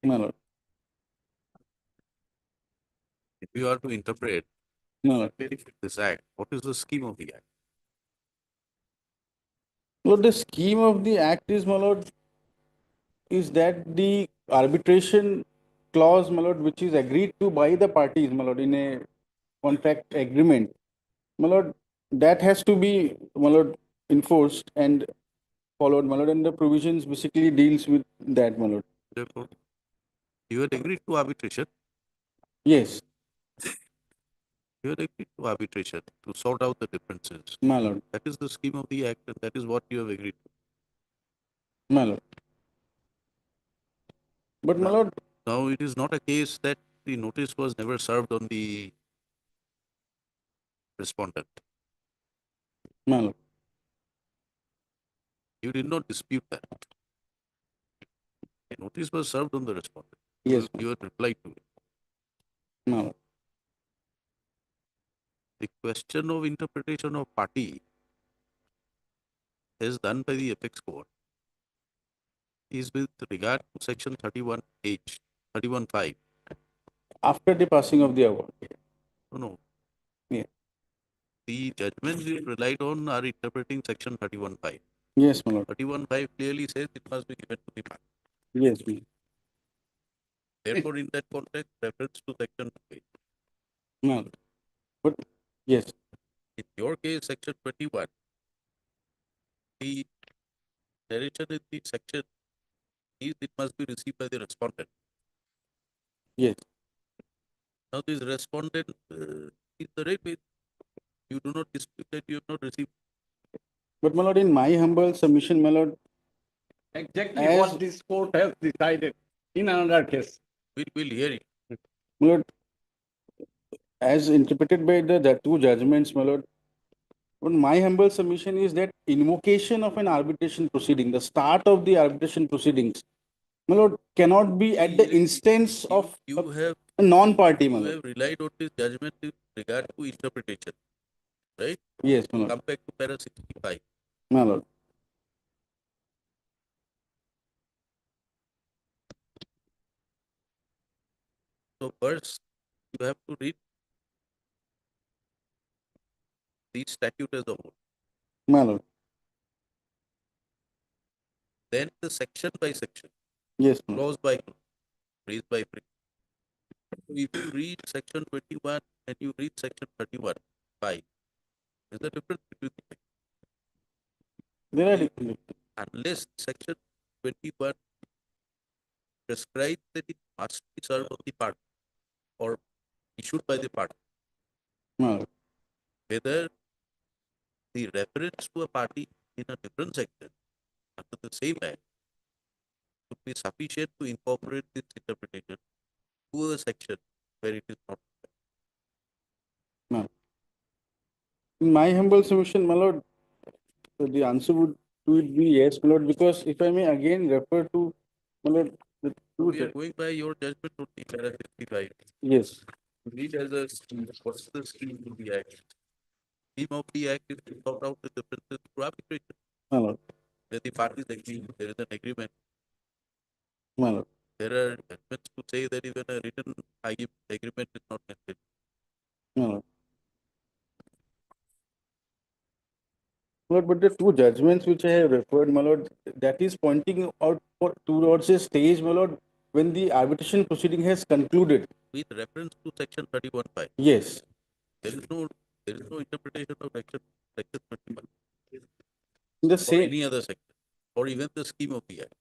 My lord. If you are to interpret No. this act, what is the scheme of the act? Lord, the scheme of the Act is, my lord, is that the arbitration clause, my lord, which is agreed to by the parties, my lord, in a contract agreement, my lord, that has to be, my lord, enforced and followed, my lord, and the provisions basically deals with that, my lord. Therefore, you had agreed to arbitration. Yes. You had agreed to arbitration to sort out the differences. My lord, That is the scheme of the act, and that is what you have agreed to. my lord. But my lord, Now, it is not a case that the notice was never served on the respondent. my lord, You did not dispute that. The notice was served on the respondent. yes, You had replied to it. my lord. The question of interpretation of party as done by the apex court is with regard to section 31H, 31.5. After the passing of the award. No. Yeah. The judgments we relied on are interpreting section 31.5. Yes, my lord. 31.5 clearly says it must be given to the party. Yes, my lord. Therefore, in that context, reference to section 28. My lord. But yes, In your case, section 21, the narration in the section is it must be received by the respondent. yes, Now, this respondent is the right way. You do not dispute that you have not received. but my lord, in my humble submission, my lord, Exactly As- what this court has decided in another case. We'll hear it. my lord, as interpreted by the two judgments, my lord, but my humble submission is that invocation of an arbitration proceeding, the start of the arbitration proceedings, my lord, cannot be at the instance of You have a non-party, my you lord. have relied on this judgment with regard to interpretation, right? Yes, my lord. Come back to para 65. My lord. So first, you have to read the statute as a whole. My lord. Then the section by section, Yes, my lord. clause by clause, phrase by phrase. If you read section 21 and you read section 31, 5, there's a difference between the There are different. unless section 21 prescribes that it must be served on the party or issued by the party, My lord. whether the reference to a party in a different section under the same act would be sufficient to incorporate this interpretation to a section where it is not. In my humble submission, my lord, the answer would be yes, my lord, because if I may again refer to, my lord, the two, We are going by your judgment on the para 65. yes, Read as a scheme. What's the scheme of the act? Scheme of the act is to sort out the differences through arbitration. my lord, Where the parties agree, there is an agreement. my lord, There are judgments to say that even a written agreement is not necessary. my lord. Lord, but the two judgments which I have referred, my lord, that is pointing out towards a stage, my lord, when the arbitration proceeding has concluded. With reference to section 31.5, Yes, there is no interpretation of section 21 in the or same, any other section, or even the scheme of the act.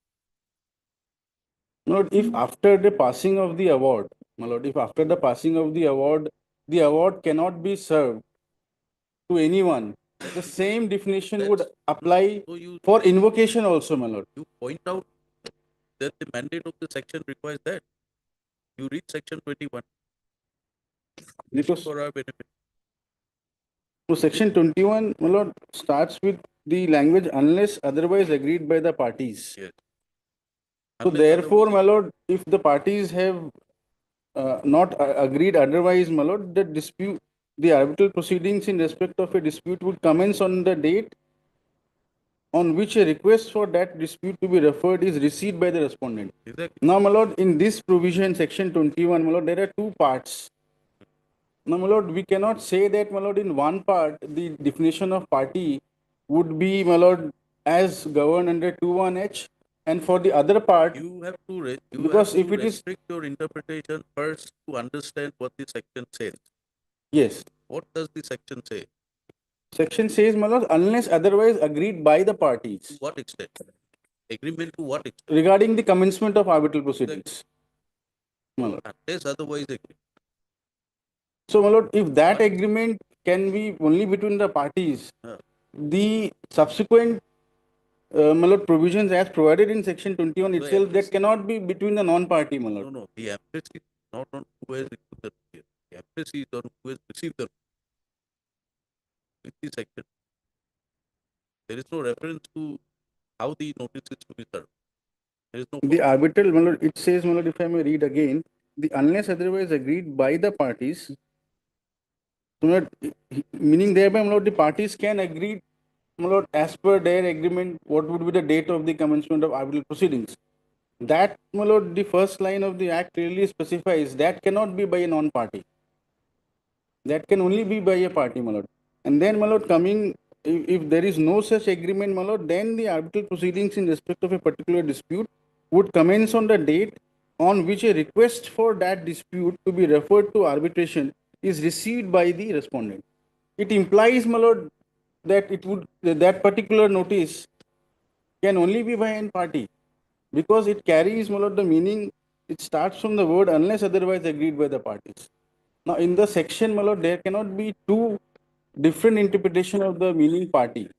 my lord, if after the passing of the award, my lord, if after the passing of the award cannot be served to anyone, the same definition would apply So you for invocation also, my lord. point out that the mandate of the section requires that. You read section 21 Because for our benefit. so section 21, my lord, starts with the language unless otherwise agreed by the parties. Yes. So Unless therefore, my otherwise- lord, if the parties have not agreed otherwise, my lord, the arbitral proceedings in respect of a dispute would commence on the date on which a request for that dispute to be referred is received by the respondent. Exactly. Now, my lord, in this provision, section 21, my lord, there are two parts. Now, my lord, we cannot say that, my lord, in one part, the definition of party would be, my lord, as governed under 21H, and for the other part, You have to because if it is, restrict your interpretation first to understand what the section says. yes, What does the section say? section says, my lord, unless otherwise agreed by the To parties what extent? Agreement to what extent? regarding the commencement of arbitral proceedings. My lord, Unless otherwise agreed. So, my lord, if that agreement can be only between the parties, the subsequent my lord, provisions as provided in section 21 The itself, that emphasis- cannot be between the non-party, my lord. No, the emphasis is not on who has issued the notice. The emphasis is on who has received the notice. In the section. There is no reference to how the notice is to be served. There is no The arbitral, my lord, it says, my lord, if I may read again, the unless otherwise agreed by the parties, so my lord, meaning thereby, my lord, the parties can agree, my lord, as per their agreement, what would be the date of the commencement of arbitral proceedings. That, my lord, the first line of the act clearly specifies that cannot be by a non-party. That can only be by a party, my lord. And then, my lord, coming, if there is no such agreement, my lord, then the arbitral proceedings in respect of a particular dispute would commence on the date on which a request for that dispute to be referred to arbitration is received by the respondent. It implies, my lord, that it would that particular notice can only be by an party, because it carries, my lord, the meaning. It starts from the word unless otherwise agreed by the parties. Now, in the section, my lord, there cannot be two different interpretation of the meaning party.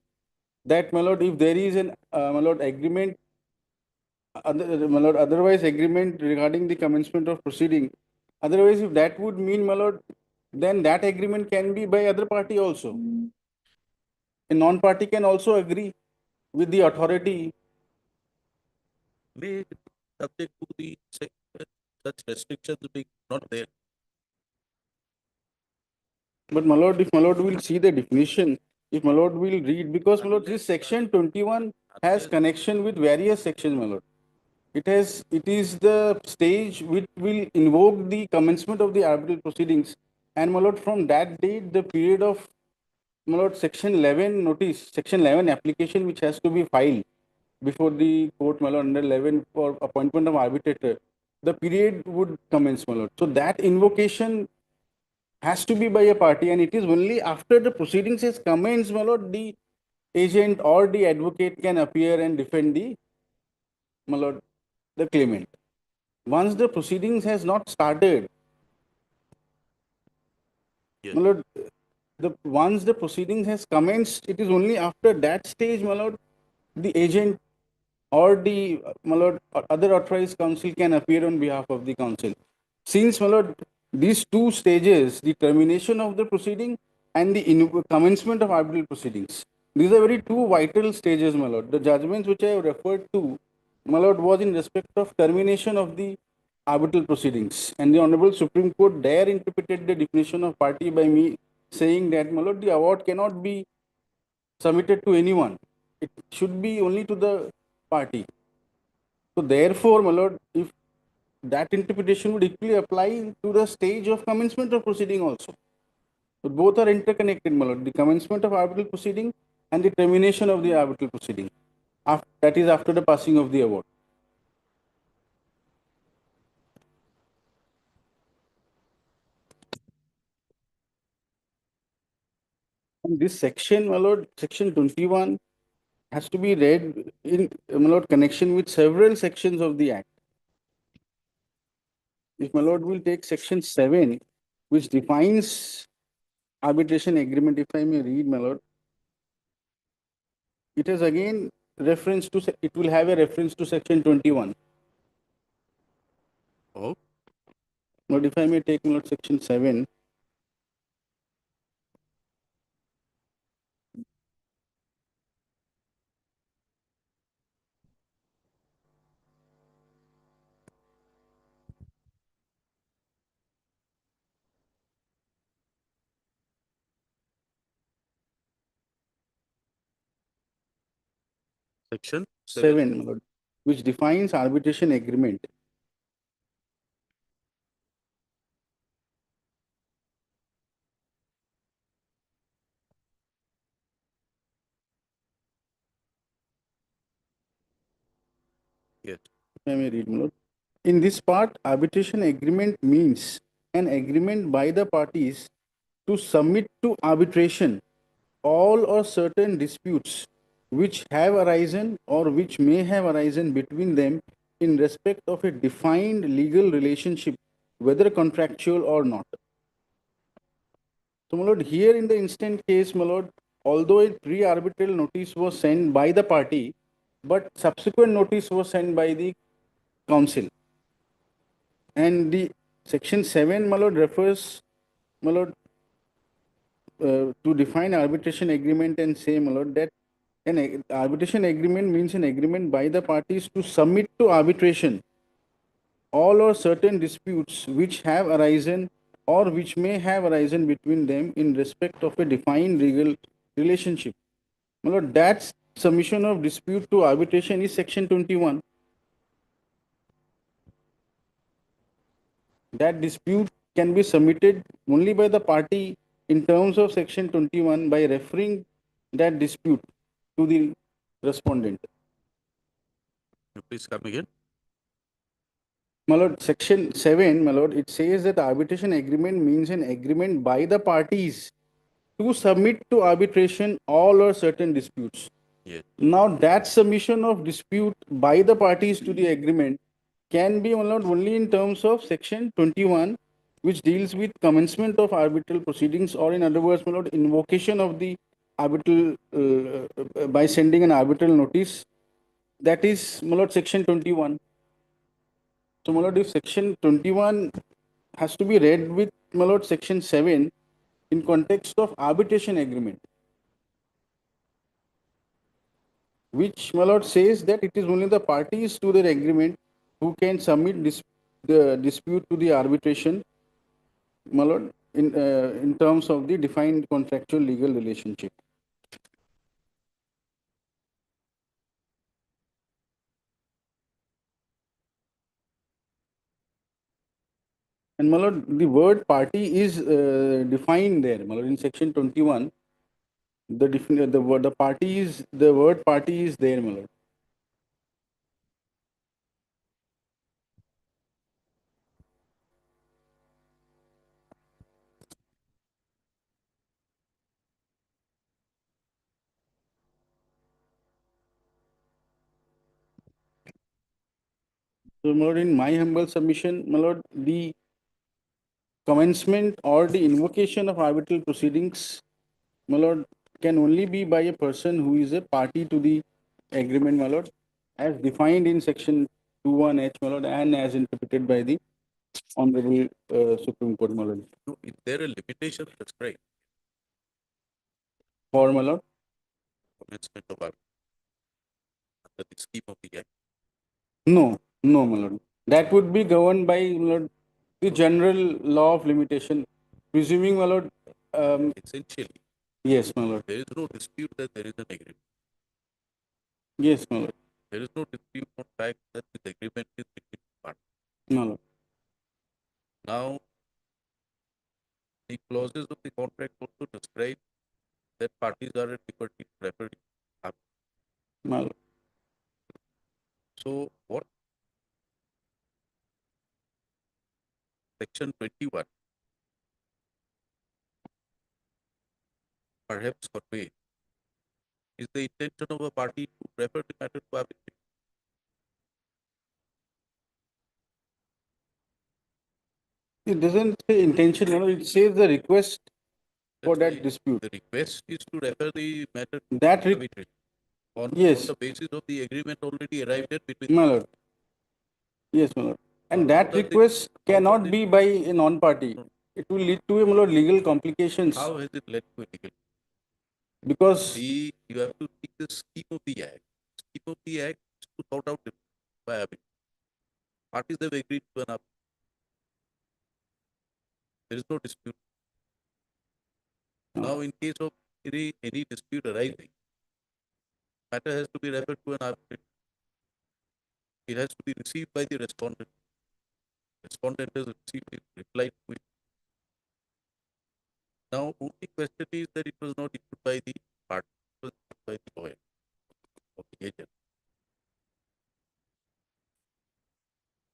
That, my lord, if there is an my lord, agreement, my lord, otherwise agreement regarding the commencement of proceeding. Otherwise, if that would mean, my lord, then that agreement can be by other party also. A non-party can also agree with the authority. may subject to the such restrictions being not there. But, my lord, if my lord will see the definition, if my lord will read, because, my lord, this section 21 has connection with various sections, my lord. It is the stage which will invoke the commencement of the arbitral proceedings. And, my lord, from that date, the period of, my lord, section 11 notice, section 11 application which has to be filed before the court, my lord, under 11 for appointment of arbitrator, the period would commence, my lord. So that invocation has to be by a party, and it is only after the proceedings is commenced, my lord, the agent or the advocate can appear and defend the, my lord, the claimant. Once the proceedings has not started, my lord, once the proceedings has commenced, it is only after that stage, my lord, the agent or the, my lord, other authorized counsel can appear on behalf of the counsel. Since, my lord, these two stages, the termination of the proceeding and the commencement of arbitral proceedings, these are very two vital stages, my lord. The judgments which I have referred to, my lord, was in respect of termination of the arbitral proceedings. And the Honorable Supreme Court there interpreted the definition of party by me saying that, my lord, the award cannot be submitted to anyone. It should be only to the party. So therefore, my lord, if that interpretation would equally apply to the stage of commencement of proceeding also. So both are interconnected, my lord. The commencement of arbitral proceeding and the termination of the arbitral proceeding. That is after the passing of the award. And this section, my lord, section 21, has to be read in, my lord, connection with several sections of the Act. If my lord will take section 7, which defines arbitration agreement, if I may read, my lord, it is again reference to, it will have a reference to section 21. Oh. Lord, if I may take, my lord, section 7. Section 7, my lord, which defines arbitration agreement. Yes. If I may read, my lord. In this part, arbitration agreement means an agreement by the parties to submit to arbitration all or certain disputes which have arisen or which may have arisen between them in respect of a defined legal relationship, whether contractual or not. So, my lord, here in the instant case, my lord, although a pre-arbitral notice was sent by the party, but subsequent notice was sent by the council. And the section 7, my lord, refers, my lord, to define arbitration agreement and say, my lord, that arbitration agreement means an agreement by the parties to submit to arbitration all or certain disputes which have arisen or which may have arisen between them in respect of a defined legal relationship. My lord, that submission of dispute to arbitration is section 21. That dispute can be submitted only by the party in terms of section 21 by referring that dispute to the respondent. Please come again. My lord, section 7, my lord, it says that arbitration agreement means an agreement by the parties to submit to arbitration all or certain disputes. Yes. Now, that submission of dispute by the parties to the agreement can be, my lord, only in terms of section 21, which deals with commencement of arbitral proceedings, or in other words, my lord, invocation of the arbitral by sending an arbitral notice. That is, my lord, section 21. So, my lord, if section 21 has to be read with, my lord, section 7 in context of arbitration agreement, which, my lord, says that it is only the parties to their agreement who can submit the dispute to the arbitration, my lord, in terms of the defined contractual legal relationship. And, my lord, the word party is defined there, my lord, in section 21. The word party is there, my lord. So, my lord, in my humble submission, my lord, the commencement or the invocation of arbitral proceedings, my lord, can only be by a person who is a party to the agreement, my lord, as defined in section 21H, my lord, and as interpreted by the Honorable Supreme Court, my lord. No, is there a limitation prescribed For, my lord, commencement of arbitration under the scheme of the act? no, my lord. That would be governed by, my lord, the general law of limitation, presuming, my lord, Essentially, yes, my lord, there is no dispute that there is an agreement. yes, my lord, There is no dispute on fact that this agreement is between parties. my lord, Now, the clauses of the contract also describe that parties are at liberty to refer to arbitration. my lord. So, what section 21 perhaps conveys is the intention of a party to refer the matter to arbitration. It doesn't say intention, my lord, it says the request for That's that why dispute. the request is to refer the matter to That, arbitration on yes, the basis of the agreement already arrived at between. my lord, yes, my lord. And How that does it- request how cannot does it- be by a non-party. It will lead to, my lord, legal complications, How has it led to a legal? because, You have to see the scheme of the act. Scheme of the act is to sort out by arbitration. Parties have agreed to an arbitration. There is no dispute. Now, in case of any dispute arising, matter has to be referred to an arbitration. It has to be received by the respondent. Respondent has received it, replied to it. Now, only question is that it was not issued by the party, it was issued by the lawyer or the agent.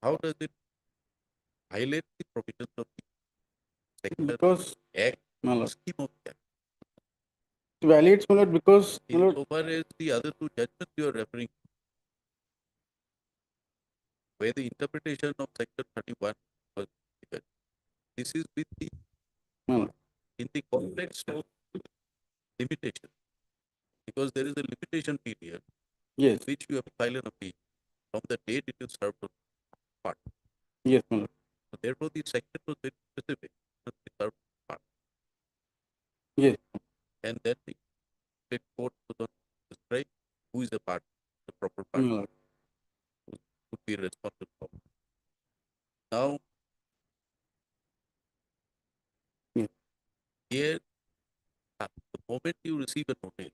How does it violate the provisions of the section because, act my or lord, scheme of the act? it violates, my lord, because, my lord, So far as the other two judgments you are referring to, where the interpretation of section 31 was given, this is with the my lord, in the context of limitation, because there is a limitation period Yes, which you have to file an appeal from the date it is served on part. yes, my lord. So therefore, the section was very specific. Must be served on part. Yes. And then the state court was on describe who is the part, the proper My part, lord. who would be responsible for. Now, Yes. here, the moment you receive a notice,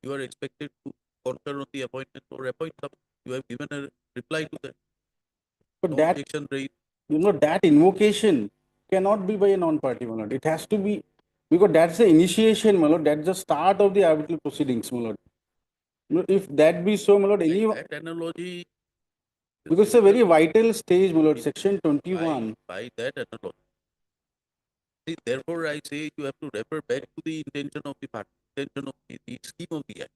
you are expected to concur on the appointment or appoint some. You have given a reply to that. But No that, objection raised. that invocation cannot be by a non-party, my lord. It has to be, because that's the initiation, my lord. That's the start of the arbitral proceedings, my lord. If that be so, my lord, any, That analogy, because it's a very vital stage, my lord, section 21. by that analogy. See, therefore, I say you have to refer back to the intention of the party, intention of the scheme of the act.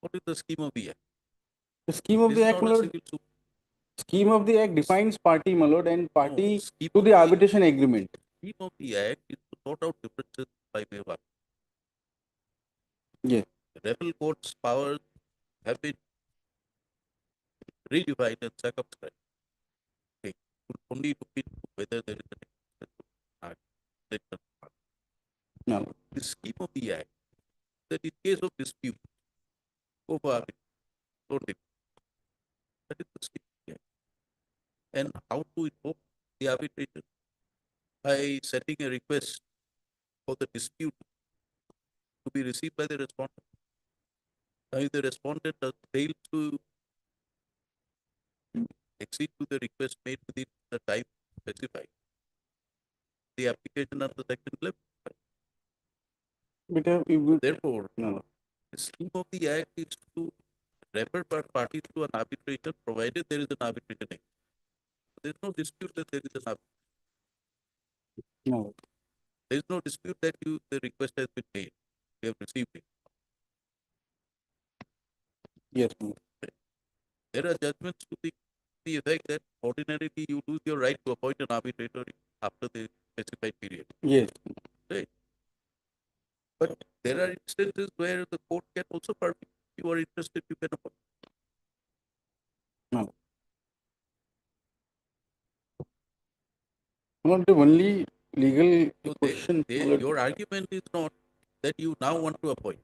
What is the scheme of the act? The scheme of This the is act, not my a lord, civil suit. scheme of the act defines party, my lord, and party scheme to of the the arbitration agreement. Scheme of the act is to sort out differences by way of arbitration. Yes. The rebel court's powers have been redefined and circumscribed. They could only look into whether there is an arbitration. No. The scheme of the act that in case of dispute, go for arbitration. Don't it? That is the scheme of the act. And how to invoke the arbitration? By setting a request for the dispute to be received by the respondent. Now, if the respondent fails to accede to the request made within the time specified, the application of the section 11. Therefore, no. the scheme of the act is to refer parties to an arbitration provided there is an arbitration act. There is no dispute that there is an arbitration. No. There is no dispute that the request has been made. You have received it. Yes. There are judgments to the effect that ordinarily you lose your right to appoint an arbitrator after the specified period. Yes. Right. But there are instances where the court can also permit. You are interested, you can appoint. No. Not the only legal question. Your argument is not that you now want to appoint.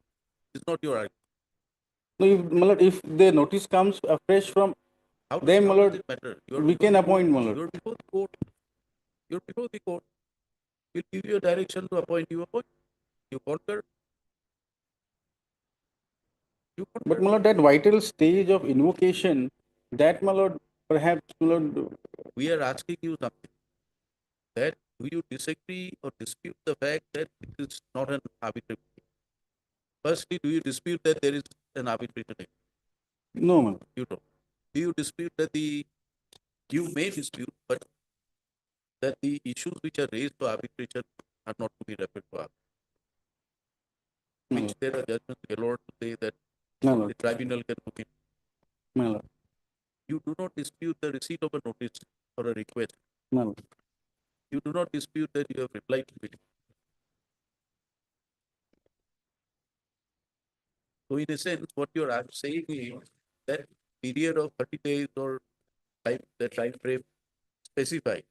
It's not your argument. No, if the notice comes afresh from them, my How lord, does it matter? we can appoint, my lord. You're before the court. You're before the court. We'll give you a direction to appoint. You appoint. You concur. But, my lord, that vital stage of invocation, that, my lord, perhaps, my lord, We are asking you something. That do you disagree or dispute the fact that it is not an arbitration? Firstly, do you dispute that there is an arbitration? no, my lord. You don't. Do you dispute that you may dispute, but that the issues which are raised for arbitration are not to be referred to arbitration? Which there are judgments galore to say that No, the tribunal can look into. my lord. You do not dispute the receipt of a notice or a request. My lord. You do not dispute that you have replied to it. So, in a sense, what you are saying is that period of 30 days or the time frame specified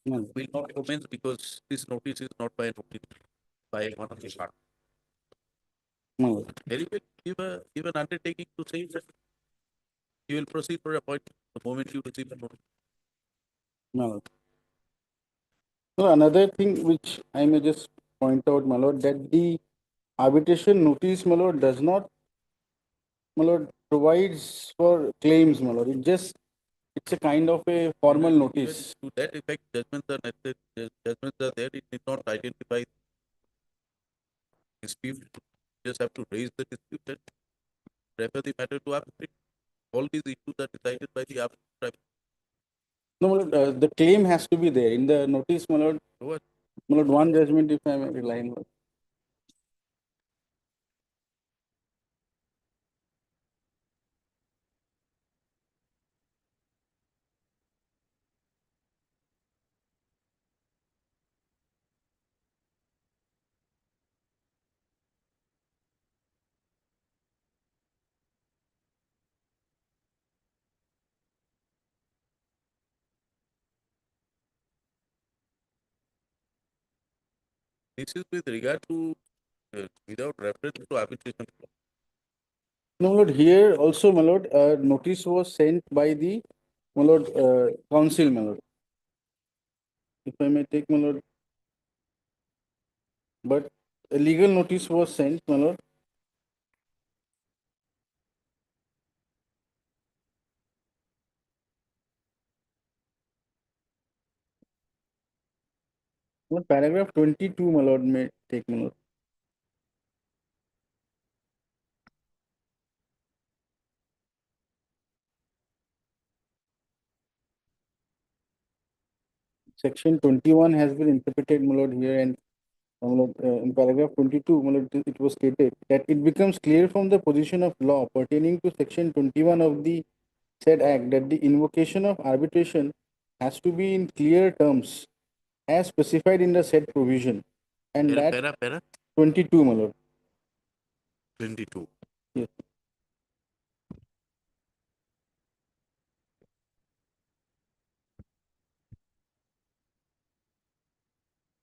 No. will not commence because this notice is not by notice by one of the parties. No. Very well, give an undertaking to say that you will proceed for appointment the moment you receive the notice. No. So another thing which I may just point out, my lord, that the arbitration notice, my lord, does not, my lord, provides for claims, my lord. It's a kind of a formal notice. To that effect, judgments are necessary. Judgments are there. It need not identify dispute. You just have to raise the dispute and refer the matter to arbitration. All these issues are decided by the arbitration. No, my lord, the claim has to be there in the notice, my lord. What? My lord, one judgment, if I may rely on. This is with regard to, without reference to arbitration clause. No, my lord, here also, my lord, notice was sent by the, my lord, council, my lord. If I may take, my lord. But a legal notice was sent, my lord. Well, paragraph 22, my lord, may take, my lord. Section 21 has been interpreted, my lord, here, and my lord, in paragraph 22, my lord, it was stated that it becomes clear from the position of law pertaining to section 21 of the said act that the invocation of arbitration has to be in clear terms as specified in the said provision, and that Para 22, my lord. 22. Yes.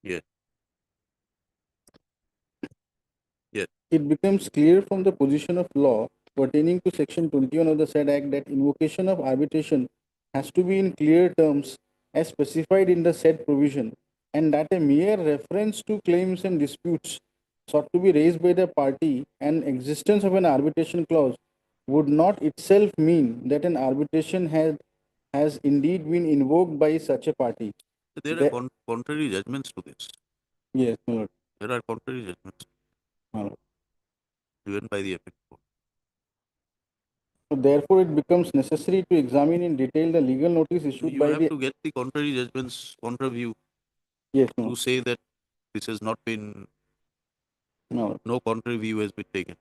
Yes. Yes. It becomes clear from the position of law pertaining to section 21 of the said act that invocation of arbitration has to be in clear terms as specified in the said provision, and that a mere reference to claims and disputes sought to be raised by the party and existence of an arbitration clause would not itself mean that an arbitration has indeed been invoked by such a party. There That- are contrary judgments to this. Yes, my lord. There are contrary judgments My lord. given by the Appeal Court. So therefore, it becomes necessary to examine in detail the legal notice issued You by have the. to get the contrary judgments contra view Yes, my to lord. say that this has not been, My lord. no contrary view has been taken.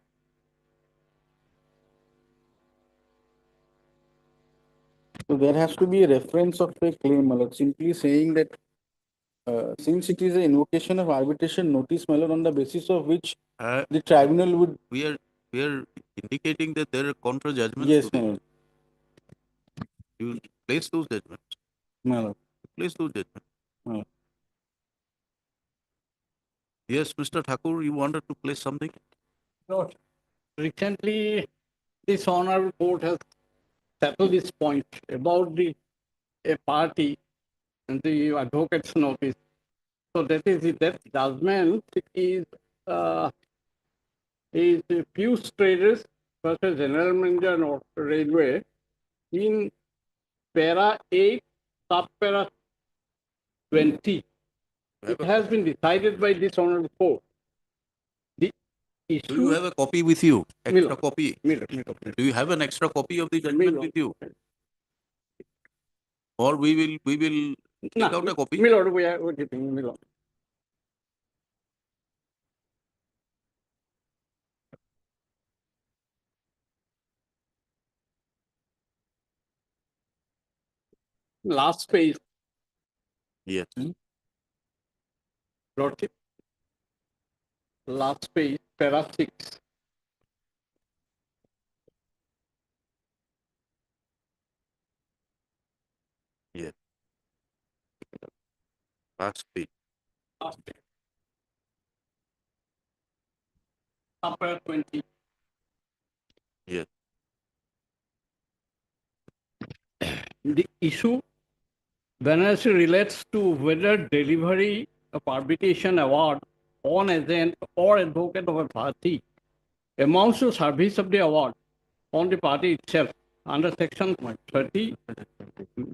So there has to be a reference of a claim, my lord, simply saying that since it is an invocation of arbitration notice, my lord, on the basis of which Uh, the tribunal would. we are indicating that there are contra judgments Yes, to my this. lord. You place those judgments. My lord. Place those judgments. My lord. Yes, Mr. Thakur, you wanted to place something? Lord, recently this honorable court has settled this point about a party and the advocate's notice. So that is it, that judgment uh, is Pius Traders versus General Manager of Railway in para 8, sub-para 20. It has been decided by this honorable court. The issue. Do you have a copy with you? Extra Milo. copy? Milo. Do you have an extra copy of the judgment with you? Or we will take out a copy? Milord, we're keeping Milord. Last page, Yes. Lordship. Last page, para 6. Yes. Last page. Last page. Sub-para 20. Yes. The issue Banarsi relates to whether delivery of arbitration award on agent or advocate of a party amounts to service of the award on the party itself under section 30,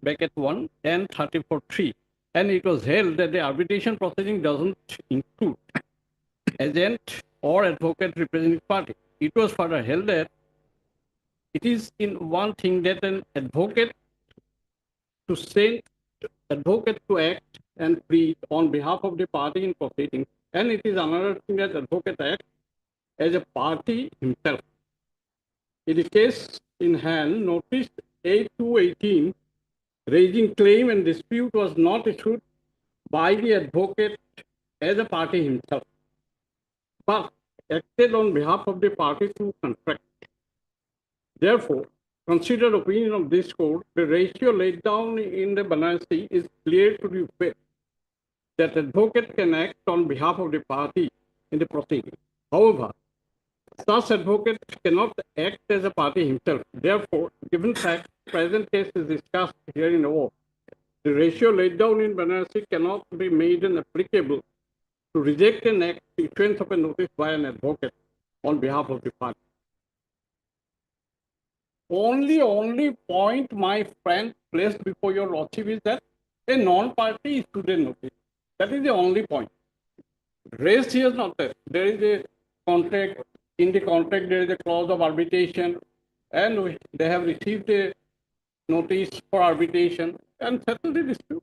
bracket 1 and 34.3. And it was held that the arbitration proceeding doesn't include agent or advocate representing party. It was further held that it is in one thing that an advocate to send advocate to act and plead on behalf of the party in proceeding, and it is another thing that advocate act as a party himself. In the case in hand, notice 8-18, raising claim and dispute was not issued by the advocate as a party himself, but acted on behalf of the party to contract. Therefore, considered opinion of this court, the ratio laid down in the Banarsi is clear to the effect that advocate can act on behalf of the party in the proceeding. However, such advocate cannot act as a party himself. Therefore, given fact, present case is discussed here in above, the ratio laid down in Banarasi cannot be made applicable to reject an act issuance of a notice by an advocate on behalf of the party. Only point my friend placed before your lordship is that a non-party student notice. That is the only point. Rest here is not there. There is a contract. In the contract, there is a clause of arbitration, and they have received a notice for arbitration and settled the dispute.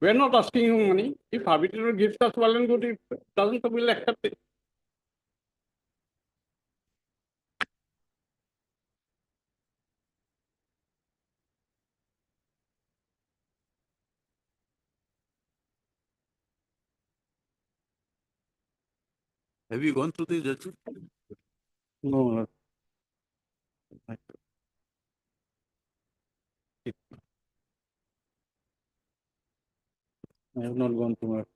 We are not asking him money. If arbitrator gives us well and good, if it doesn't, we'll accept it. Have you gone through the judgment? No. I have not gone through it.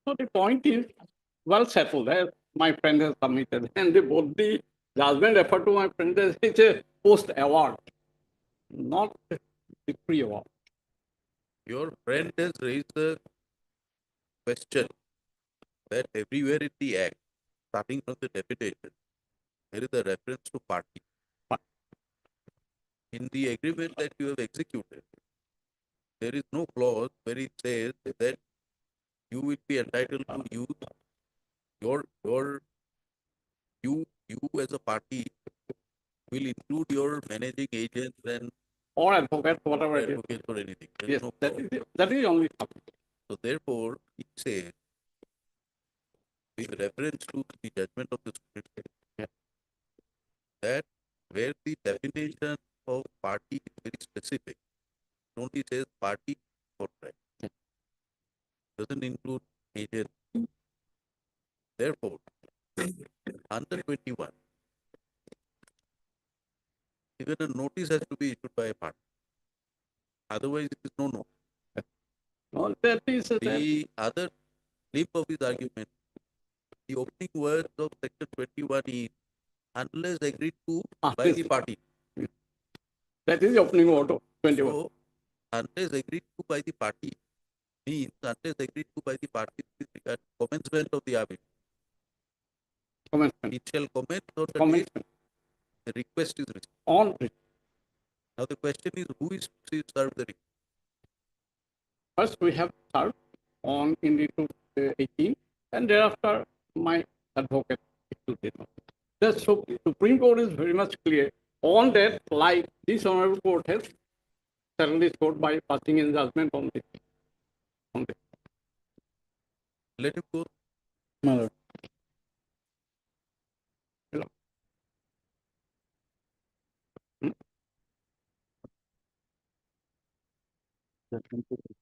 So the point is well settled. My friend has submitted, and both the judgment referred to my friend as it's a post award, not a victory award. Your friend has raised the question that everywhere in the act, starting from the definition, there is a reference to party. In the agreement that you have executed, there is no clause where it says that you will be entitled to use you as a party will include your managing agents and or advocate, whatever it is. advocates or anything. There is Yes, no that clause. is that is the only topic. So therefore, it says, with reference to the judgment of the Supreme Court, that where the definition of party is very specific, it only says party contract, doesn't include agent. Therefore, under 21, even a notice has to be issued by a party. Otherwise, it is no notice. No, that is The other flip of his argument, the opening words of section 21 is unless agreed to by yes. the party. That is the opening word of 21. So, unless agreed to by the party means unless agreed to by the party with regard to commencement of the arbitration. Commencement. It shall commence on the day Commencement. the request is received. On Now the question is who is to serve the request? first we have served on in the 2018, and thereafter my advocate issued it. The Supreme Court is very much clear on that, like this honorable court has settled this court by passing in judgment on this. Let him go. My lord.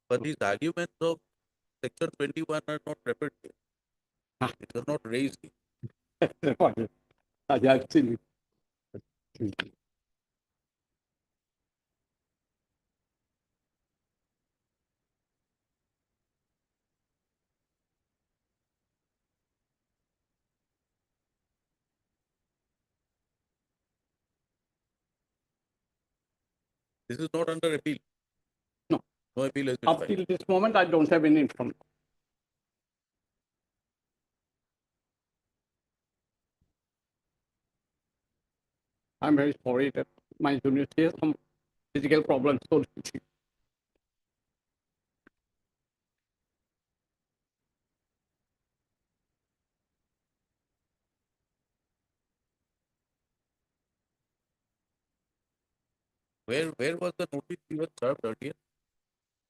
But these arguments of section 21 are not referred to. It was not raised. I have seen it. This is not under appeal. No. No appeal has been Up filed. till this moment, I don't have any information. I'm very sorry that my university has some physical problems. So Where was the notice you had served earlier?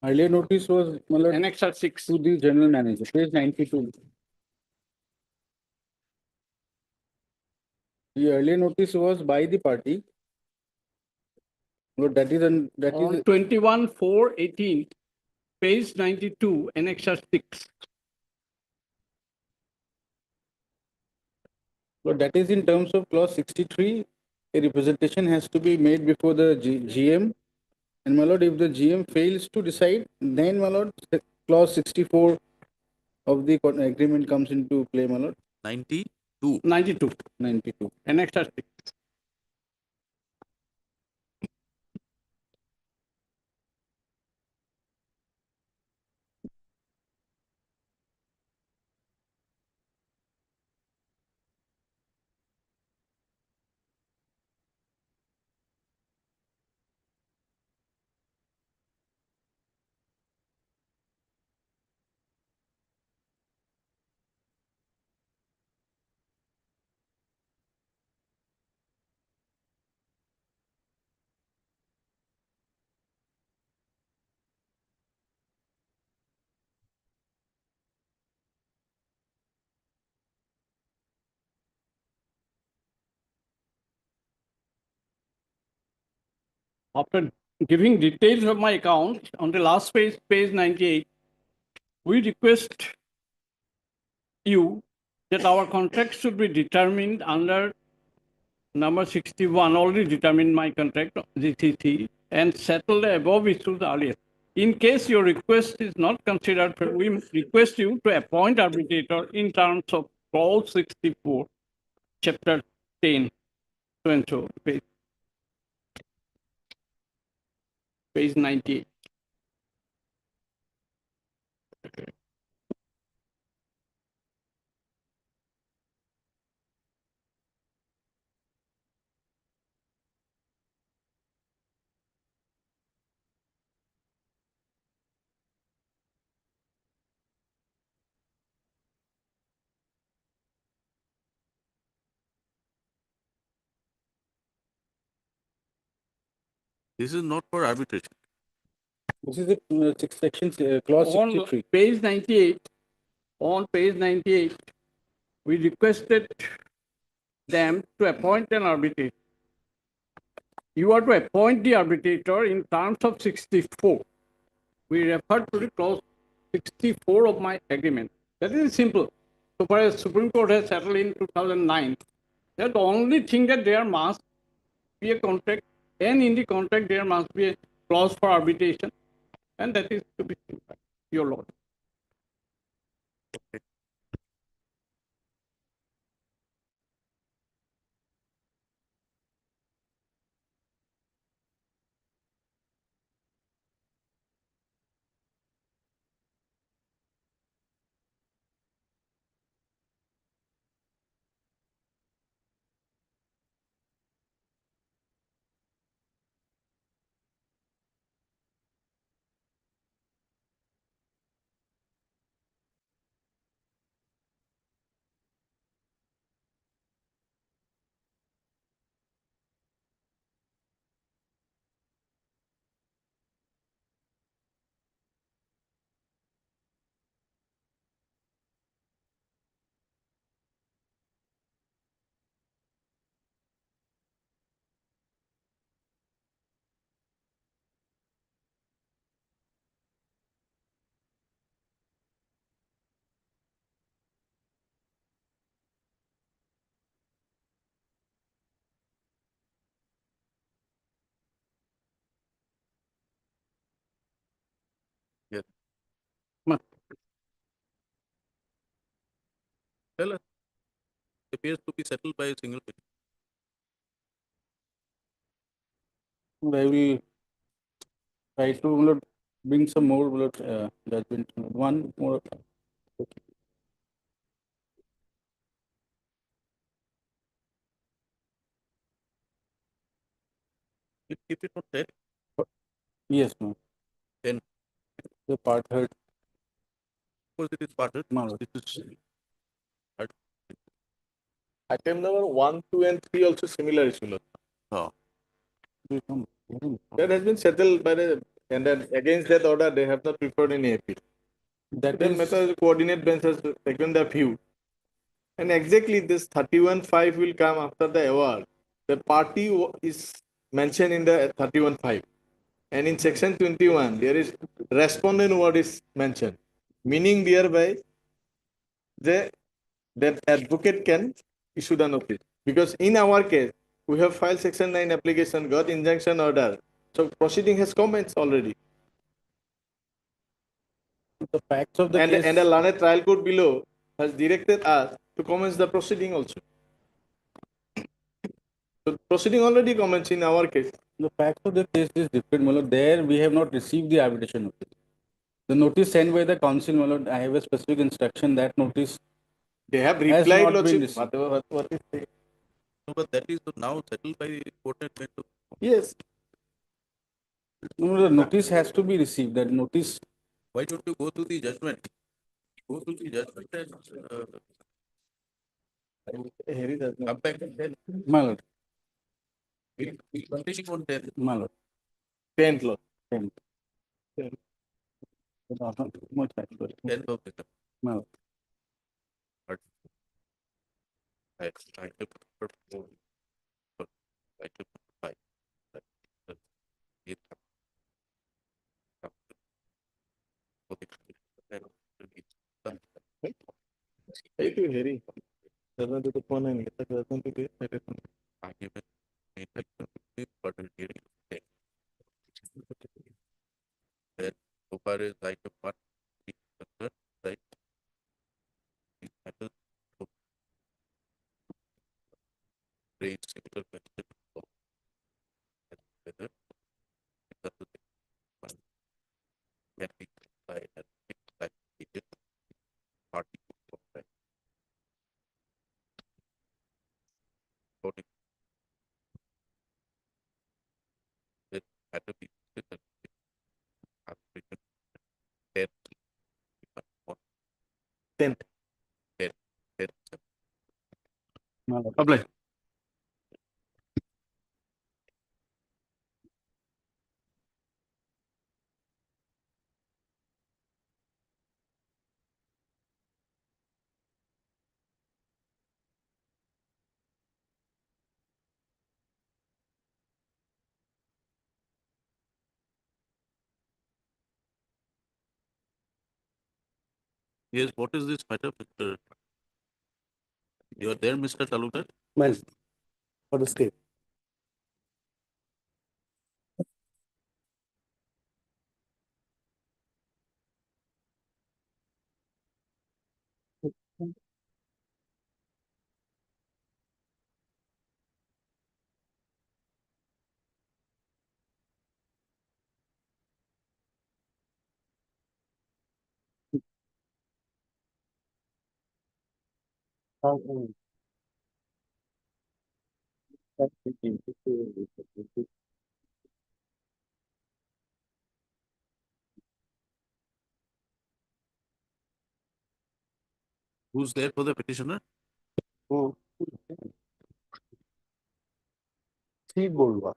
Earlier notice was, my lord, Annexure 6. to the general manager, page 92. The earlier notice was by the party. But that is, On 21/4/18, page 92, Annexure 6. but that is in terms of clause 63, a representation has to be made before the GM And my lord, if the GM fails to decide, then my lord, clause 64 of the agreement comes into play, my lord. 92. 92. 92. Annex article. After giving details of my account on the last page, page 98, we request you that our contract should be determined under number 61, already determined my contract, GCC, and settle the above issues earlier. In case your request is not considered, we request you to appoint arbitrator in terms of clause 64, chapter 10, so and so, page 98. This is not for arbitration. This is the section clause On 63. page 98, on page 98, we requested them to appoint an arbitrator. You are to appoint the arbitrator in terms of 64. We refer to the clause 64 of my agreement. That is simple. So far as Supreme Court has settled in 2009, that the only thing that there must be a contract, and in the contract there must be a clause for arbitration, and that is to be simplified, your lord. Yes. Ma- Tell us. Appears to be settled by a single petition. I will try to bring some more judgment. One more. Keep it on 10. Yes, ma'am. 10. The part heard. Suppose it is parted. Ma'am. This is heard. Item number 1, 2, and 3 also similar issue. Oh. That has been settled by the, and then against that order, they have not preferred any appeal. That Then is, matter coordinate bench has taken the view. And exactly this 31.5 will come after the award. The party is mentioned in the 31.5. And in section 21, there is respondent word is mentioned. Meaning thereby, that advocate can issue the notice. Because in our case, we have filed section 9 application, got injunction order, So proceeding has commenced already. The facts of the And, case. and a learned trial court below has directed us to commence the proceeding also. So proceeding already commenced in our case. The facts of the case is different, my lord. There we have not received the arbitration notice. The notice sent by the council, my lord, I have a specific instruction that notice They have has replied, not been Lordship, received. whatever, what is there. No, but that is now settled by the court and made to. Yes. No, the notice has to be received. That notice, Why don't you go to the judgment? Go to the judgment and come back and tell. my lord, We continue on 10. my lord, 10th, Lord. 10th. Not too much time, lord. 10th of December. My lord. But item number 4. Item number 5. Hey, to Harry. Doesn't do the phone and get the doesn't do the Argument made by the further hearing. Then so far as item 1 is concerned, right? These matters to raise similar question of whether it does one can be by an agent party of right. According to this matter be considered arbitration 10th on 10th. 10th. My lord. Apply. Yes, what is this matter, Mr. You are there, Mr. Talukdar? Well, for the state. Who's there for the petitioner? Seed bold.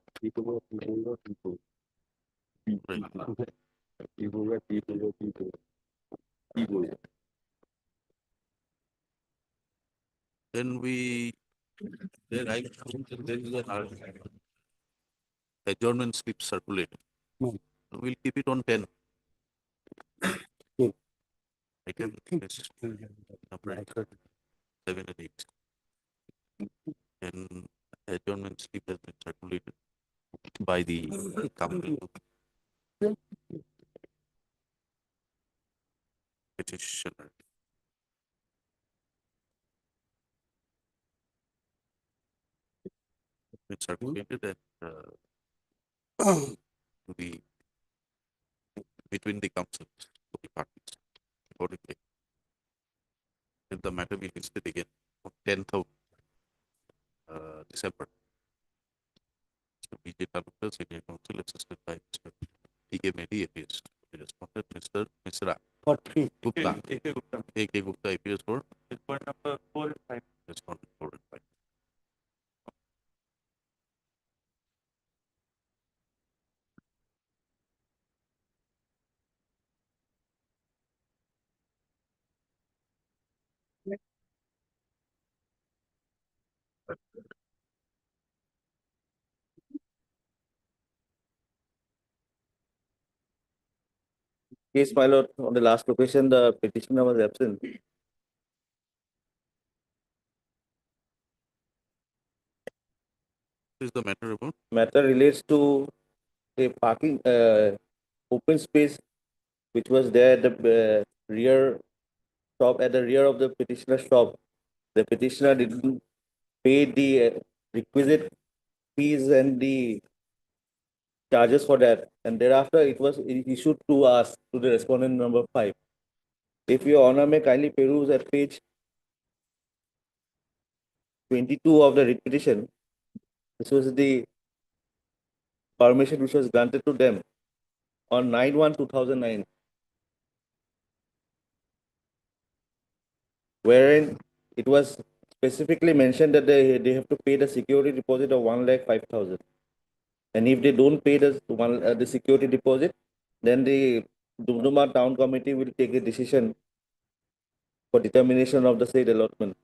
Then we, then I, there is an adjournment slip circulated. We'll keep it on 10. Item is number 7 and 8. And adjournment slip has been circulated by the company. Petitioner. It's circulated and the between the councils of the parties accordingly. And the matter be listed again on 10th of December. Mr. B.J. Talukdar, Senior Counsel, assisted by Mr. T.K. Mehdi, appears. The respondent, Mr. Misra. Gupta. A.K. Gupta appears for point number 4 and 5. Respondent 4 and 5. Case, my lord, on the last location, the petitioner was absent. This is the matter about Matter relates to a parking open space which was there at the rear shop, at the rear of the petitioner's shop. The petitioner didn't pay the requisite fees and the charges for that, and thereafter it was issued to us, to the respondent number 5. If your honor may kindly peruse at page 22 of the writ petition, this was the permission which was granted to them on 9/1/2009, wherein it was specifically mentioned that they have to pay the security deposit of 1,05,000. And if they don't pay the security deposit, then the Dumduma Town Committee will take a decision for determination of the said allotment.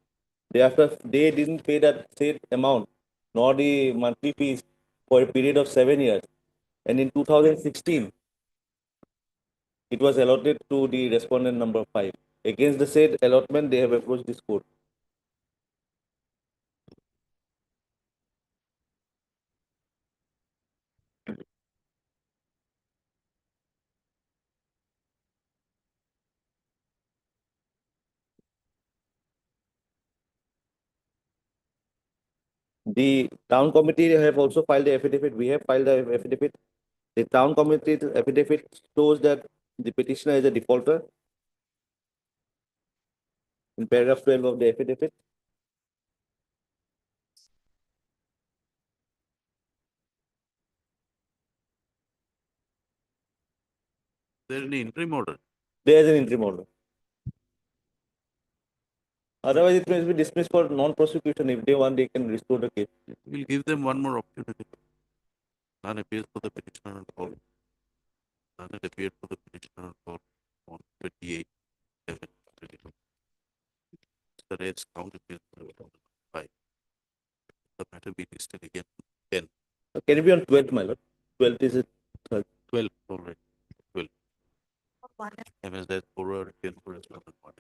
Thereafter, they didn't pay that said amount, nor the monthly fees for a period of 7 years. And in 2016, it was allotted to the respondent number 5. Against the said allotment, they have approached this court. The town committee have also filed the affidavit. We have filed the affidavit. The town committee affidavit shows that the petitioner is a defaulter. In paragraph 12 of the affidavit. There any interim order? There is an interim order. Otherwise, it must be dismissed for non-prosecution. If they want, they can restore the case. We'll give them one more opportunity. None appears for the petitioner on call. None had appeared for the petitioner on call on 28/7/22. The rest count appears for the 5. The matter be listed again 10. Can it be on 12th, my lord? 12th is it? 12, all right. 12. MSS forward again for respondent one.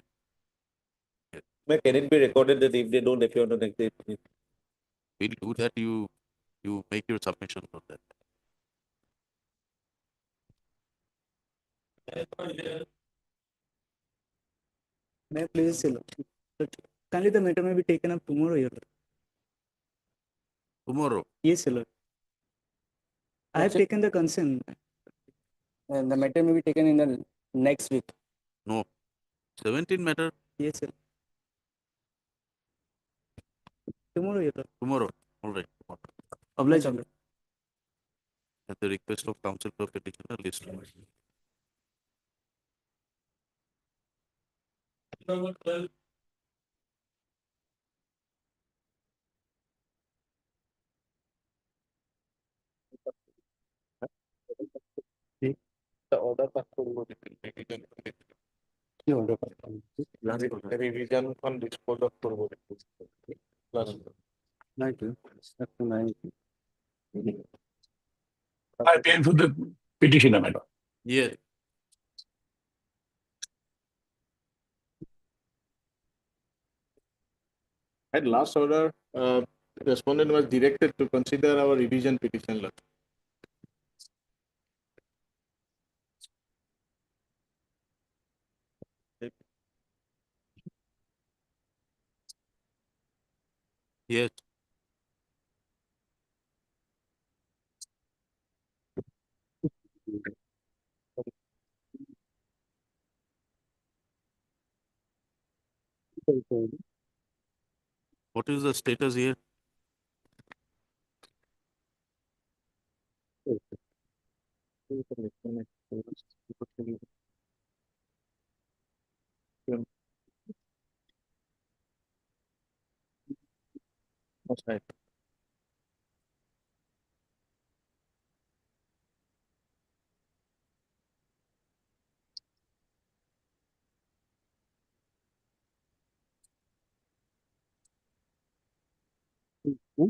Can it be recorded that if they don't appear on the next day? We'll do that. You make your submission for that. May I please, kindly the matter may be taken up tomorrow, Your Lord. Tomorrow? Yes, Your Lord. I have taken the consent. And the matter may be taken in the next week. No. 17 matter? Yes, sir. Tomorrow, Your Lord. Tomorrow. All right. Oblige, Your Lord. At the request of counsel for petitioner, list. The order pass forward. Revision on dispose of forward. Plus. 19. After 19. I appeal for the petitioner, madam. Yes. At last order, respondent was directed to consider our revision petition. Lord. Yes. What is the status here? That's right. Hmm?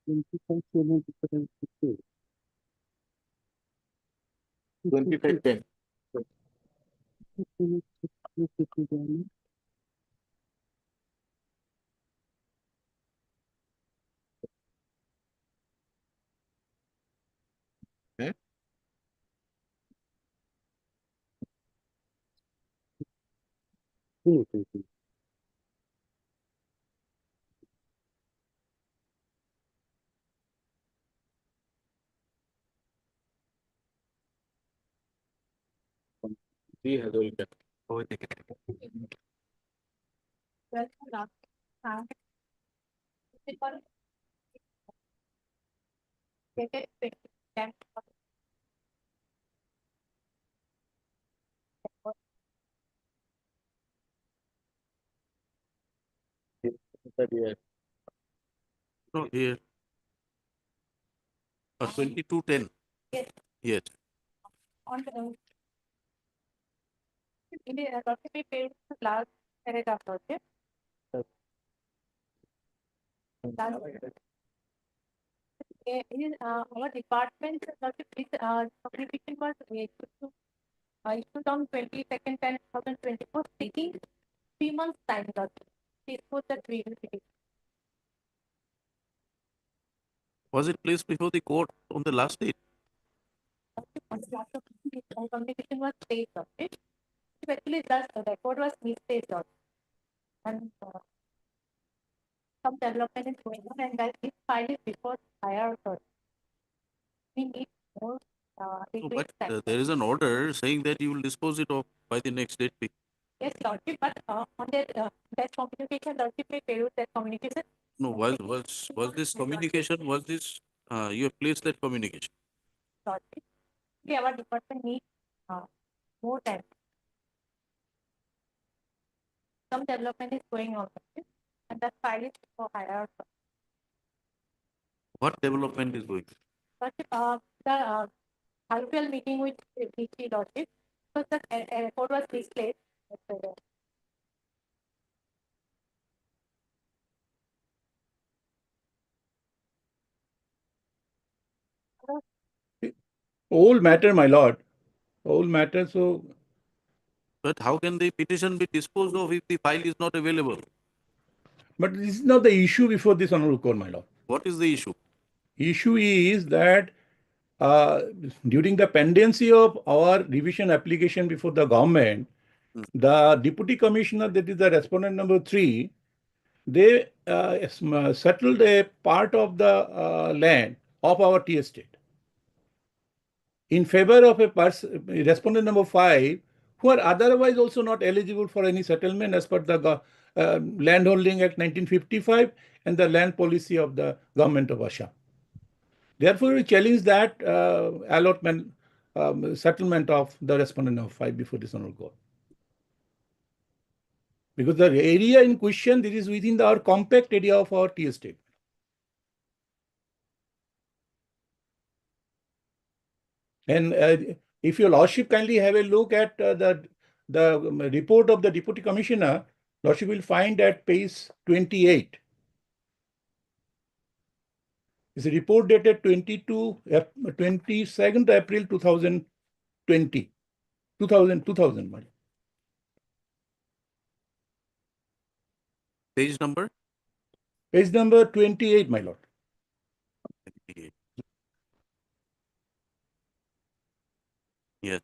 25/7/2022. 25/10. He has already kept. No, here. 2210. Yes. Yes. On the in the document paid last paragraph okay. In our department communication was issued on 22nd 2024 taking 3 months time document. This was the verification. Was it placed before the court on the last date? Communication was staged okay. Actually the record was misplaced also. And some development is going on and that this file is before higher authority. We need more No, increased but time. there is an order saying that you will dispose it of by the next date. Yes, Lordship, but on that communication, Lordship may pay that communication. No, was this communication? Was this you have placed that communication? Lordship, okay, our department needs more time. Some development is going on, Lordship, and that file is for higher authority. What development is going? Lordship, the actual meeting with VC Lordship, because the report was misplaced. Old matter, my lord. Old matter, so. But how can the petition be disposed of if the file is not available? But this is not the issue before this honorable court, my lord. What is the issue? Issue is that during the pendency of our revision application before the government, the deputy commissioner, that is the respondent number 3, they settled a part of the land of our tea estate in favor of a respondent number 5, who are otherwise also not eligible for any settlement as per the Landholding Act 1955 and the land policy of the government of Assam. Therefore, we challenge that allotment settlement of the respondent number 5 before this honorable court. Because the area in question, this is within our compact area of our tea estate. And if your lordship kindly have a look at the report of the deputy commissioner, lordship will find at page 28. It's a report dated 22nd April 2020. 2000. Page number? Page number 28, my lord. 28. Yes.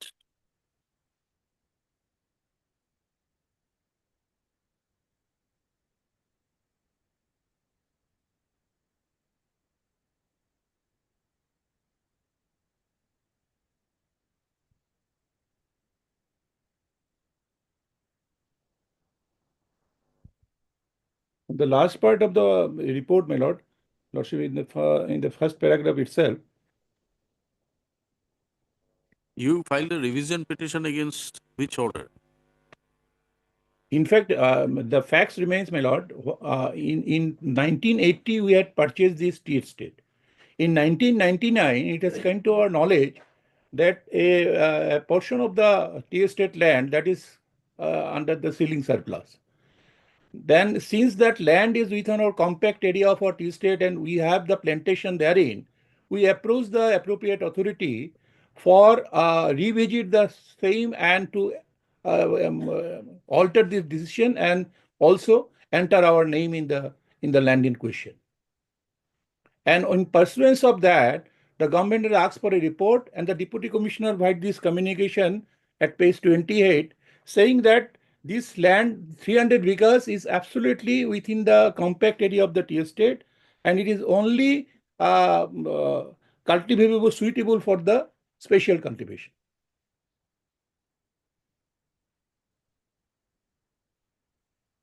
The last part of the report, my lord, lordship, in the first paragraph itself. You filed a revision petition against which order? In fact, the facts remains, my lord. In 1980, we had purchased this tea estate. In 1999, it has come to our knowledge that a portion of the tea estate land that is under the ceiling surplus. Then, since that land is within our compact area of our tea estate and we have the plantation therein, we approached the appropriate authority for revisit the same and to alter this decision and also enter our name in the land in question. And in pursuance of that, the government had asked for a report, and the deputy commissioner provided this communication at page 28, saying that this land, 300 acres, is absolutely within the compact area of the tea estate, and it is only cultivable, suitable for the special cultivation.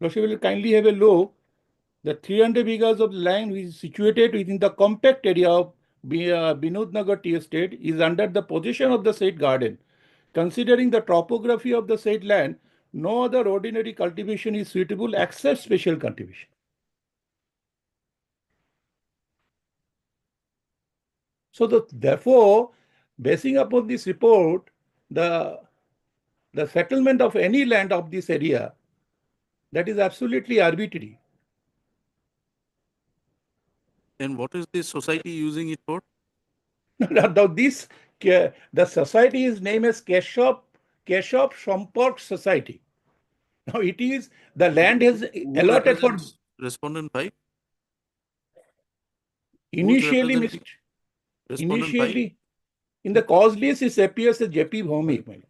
Lordship will kindly have a look. The 300 acres of land which is situated within the compact area of Binod Nagar Tea Estate is under the possession of the said garden. Considering the topography of the said land, no other ordinary cultivation is suitable except special cultivation. So therefore, basing upon this report, the settlement of any land of this area, that is absolutely arbitrary. And what is this society using it for? Now the society is named as Keshav Sampark Society. Now it is, the land is allotted for Respondent 5? initially, Respondent initially in the cause list it appears as JP Bhomik.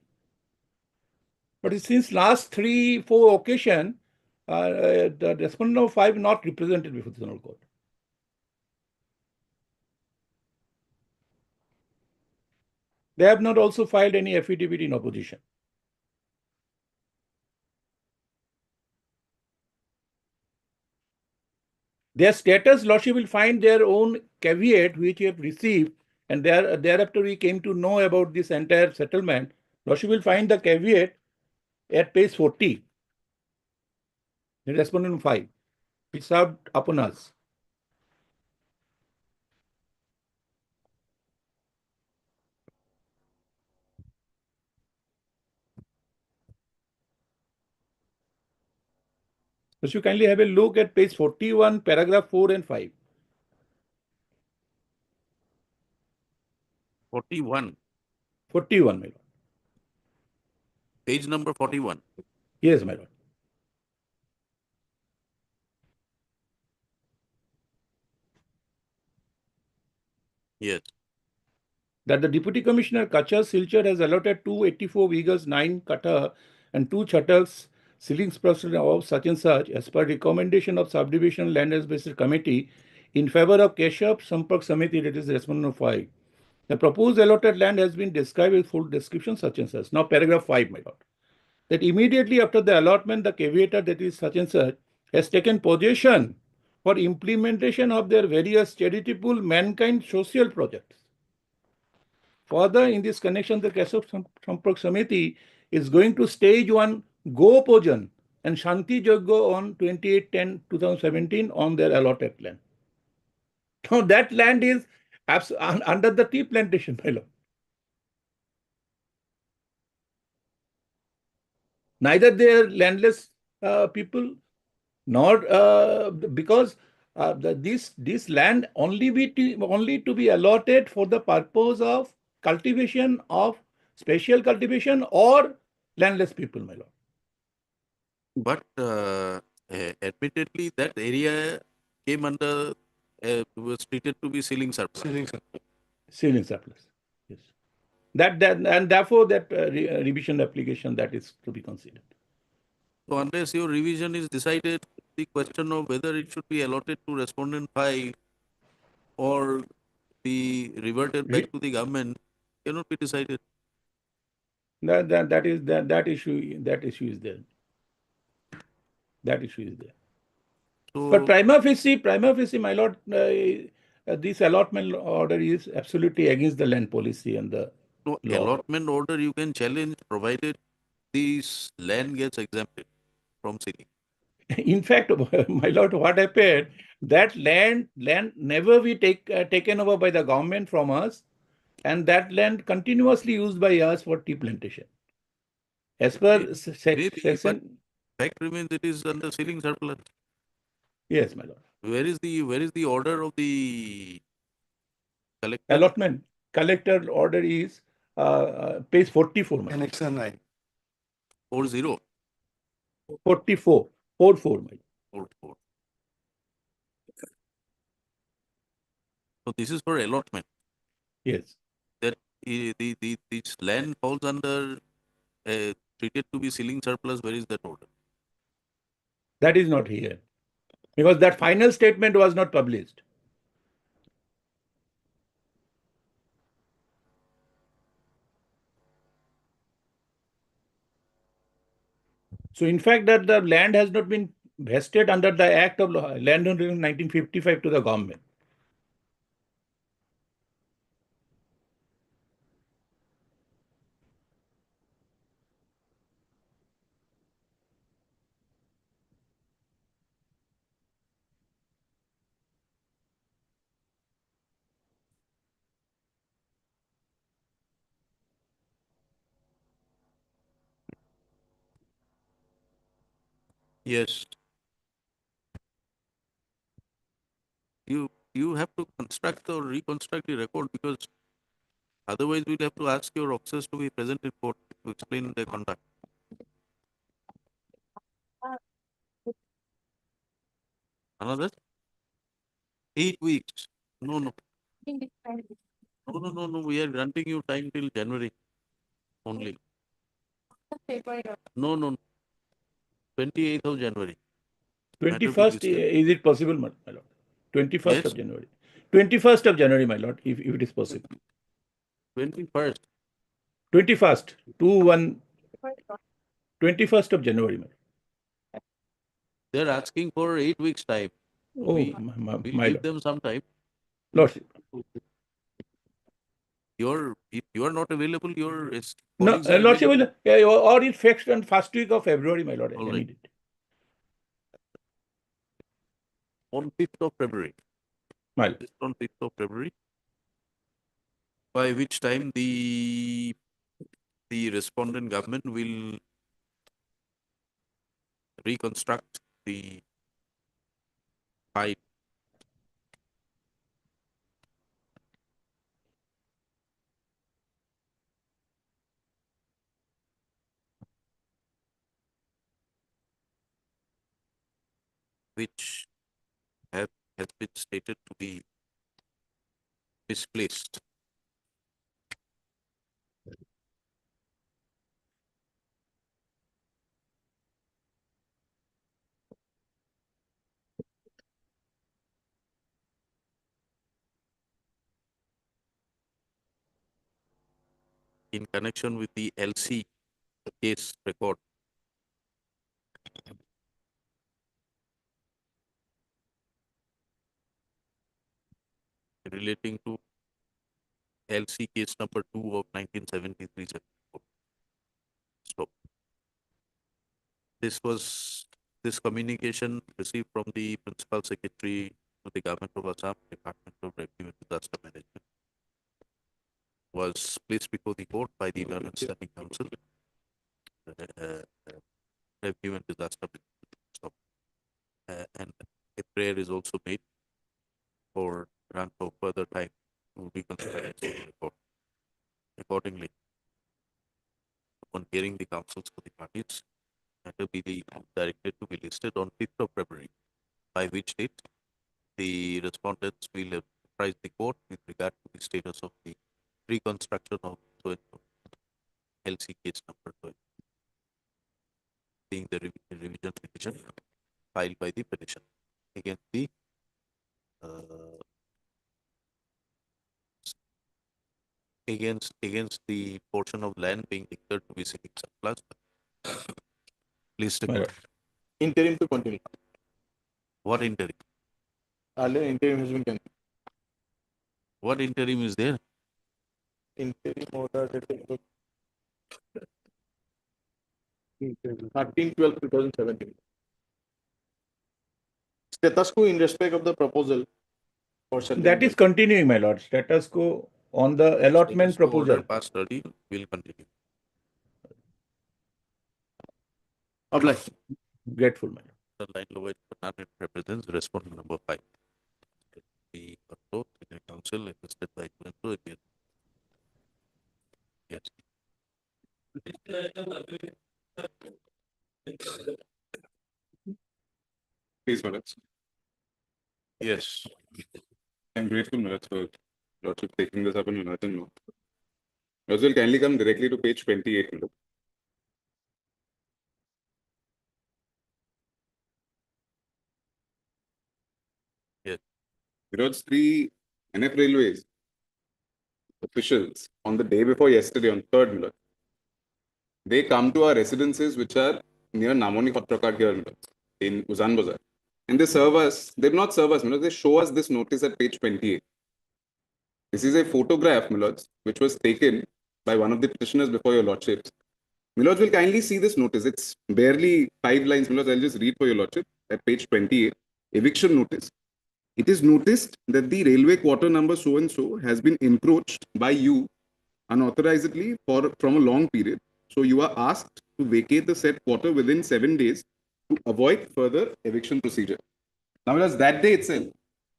But since last 3-4 occasions, the respondent number 5 not represented before the General Court. They have not also filed any affidavit in opposition. Their status, Lordship will find their own caveat which we have received, and thereafter we came to know about this entire settlement. Lordship will find the caveat at page 40, the respondent 5, which served upon us. So you kindly have a look at page 41, paragraph 4 and 5. 41. 41, my lord. Page number 41. Yes, my lord. Yes. That the Deputy Commissioner Kachar Silchar has allotted 284 acres, 9 kata and 2 chattals ceilings parcel of such and such as per recommendation of Subdivision Land Based Committee in favor of Keshav Sampark Samiti, that is respondent 5. The proposed allotted land has been described with full description such and such. Now paragraph 5, my lord. That immediately after the allotment, the caveator, that is such and such, has taken possession for implementation of their various charitable mankind social projects. Further, in this connection, the Keshav Sampark Samiti is going to stage 1 Go Pujan and Shanti Yajna on 28/10/2017 on their allotted land. Now that land is under the tea plantation, my lord. Neither they are landless people, nor because this land only to be allotted for the purpose of cultivation of special cultivation or landless people, my lord. But admittedly, that area came under, was treated to be ceiling surplus. Ceiling surplus, yes. That and therefore that revision application that is to be considered. So unless your revision is decided, the question of whether it should be allotted to respondent 5 or be reverted back to the government cannot be decided. That issue is there. That issue is there. So, but prima facie, my lord, this allotment order is absolutely against the land policy and the no law. allotment order you can challenge provided this land gets exempted from ceiling. In fact, my lord, what happened? That land never be taken over by the government from us, and that land continuously used by us for tea plantation. As per section. Fact remains it is under ceiling surplus. Yes, my lord. Where is the order of the collector? Allotment. Collector order is page 44. Annex 9. 40. 44. 44, my lord. 44. So this is for allotment. Yes. That this land falls under treated to be ceiling surplus. Where is that order? That is not here. Because that final statement was not published. So in fact, that the land has not been vested under the Act of Land Holding in 1955 to the government. Yes. You have to construct or reconstruct the record, because otherwise we'll have to ask your officers to be present in court to explain their conduct. Another 8 weeks. No, no. No. We are granting you time till January only. No. 28th of January. Matter be 21st, listed. is it possible, my lord? 21st Yes. of January. 21st of January, my lord, if it is possible. 21st. 21st, 2-1, 21st of January, my lord. They're asking for 8 weeks time. Oh, We'll my give lord. them some time. Lordship. If you are not available, your No, colleagues are Lordship, available. or it fixed on first week of February, my lord. All I right. need it. On 5th of February. My lord. Just on 5th of February. By which time the respondent government will reconstruct the file. Which has been stated to be misplaced. In connection with the LC case record. Relating to LC case number 2 of 1973. So this communication received from the Principal Secretary of the Government of Assam, Department of Revenue and Disaster Management, was placed before the court by the Learned Standing Council, Revenue and Disaster Management. So, and a prayer is also made for grant of further time to reconstruct the report. Accordingly, upon hearing the counsels for the parties, matter be directed to be listed on 5th of February, by which date the respondents will apprise the court with regard to the status of the reconstruction of LC case number 12, being the revision petition filed by the petition against the against the portion of land being declared to be ceiling surplus. Please take Right. Interim to continue. What interim? Earlier interim has been cancelled. What interim is there? Interim order dated 13/12/2017. Status quo in respect of the proposal for certain. That is continuing, my lord. Status quo on the allotment Status quo proposal. order passed early will continue. Apply. Grateful, my lord. The line lower represents respondent number 5. The approved in the council assisted by yes. Please, Manoj. Yes. I'm grateful, Manoj, for Lordship taking this up in Manoj. Manoj will kindly come directly to page 28, Manoj. Milots, three NF Railways officials on the day before yesterday, on 3rd, Milot, they come to our residences which are near Namoni Khatrakar here, Milot, in Uzan Bazar. And they serve us, they do not serve us, Milot, they show us this notice at page 28. This is a photograph, Milot, which was taken by one of the petitioners before your lordships. Milot will kindly see this notice. It's barely 5 lines, Milot. I'll just read for your lordship at page 28. Eviction notice. It is noticed that the railway quarter number so-and-so has been encroached by you unauthorizedly from a long period. So you are asked to vacate the said quarter within 7 days to avoid further eviction procedure. Now, Milords, that day itself,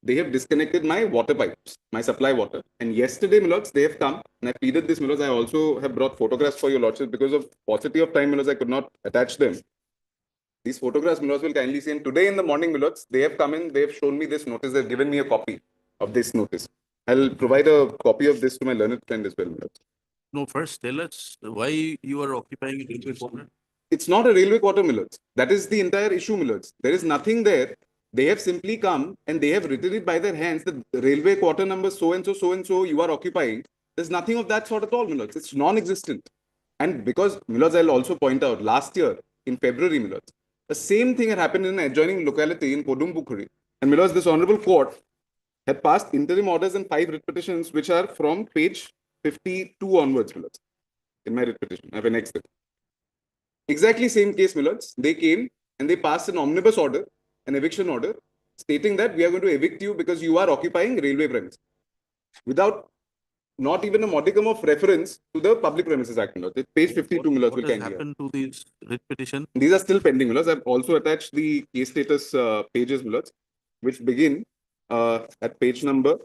they have disconnected my water pipes, my supply water. And yesterday, Milords, they have come and I pleaded this, Milords. I also have brought photographs for your lordship because of paucity of time, Milords, I could not attach them. These photographs, Milords, will kindly see. And today in the morning, Milords, they have come in, they have shown me this notice. They've given me a copy of this notice. I'll provide a copy of this to my learned friend as well, Milords. No, first tell us why you are occupying railway quarter. It's not a railway quarter, Milords. That is the entire issue, Milords. There is nothing there. They have simply come and they have written it by their hands. The railway quarter number so-and-so you are occupying. There's nothing of that sort at all, Milords. It's non-existent. And because, Milords, I'll also point out, last year in February, Milords, the same thing had happened in an adjoining locality in Podumbukhuri. And Milords, this honorable court had passed interim orders and 5 writ petitions, which are from page 52 onwards, Milords. In my writ petition, I have annexed it. Exactly same case, Milords. They came and they passed an omnibus order, an eviction order, stating that we are going to evict you because you are occupying railway premises. Without not even a modicum of reference to the Public Premises Act, Milords. Page 52, Milords, will What has kindly happened to these writ petition? These are still pending, Milords. I've also attached the case status pages, Milords, which begin at page number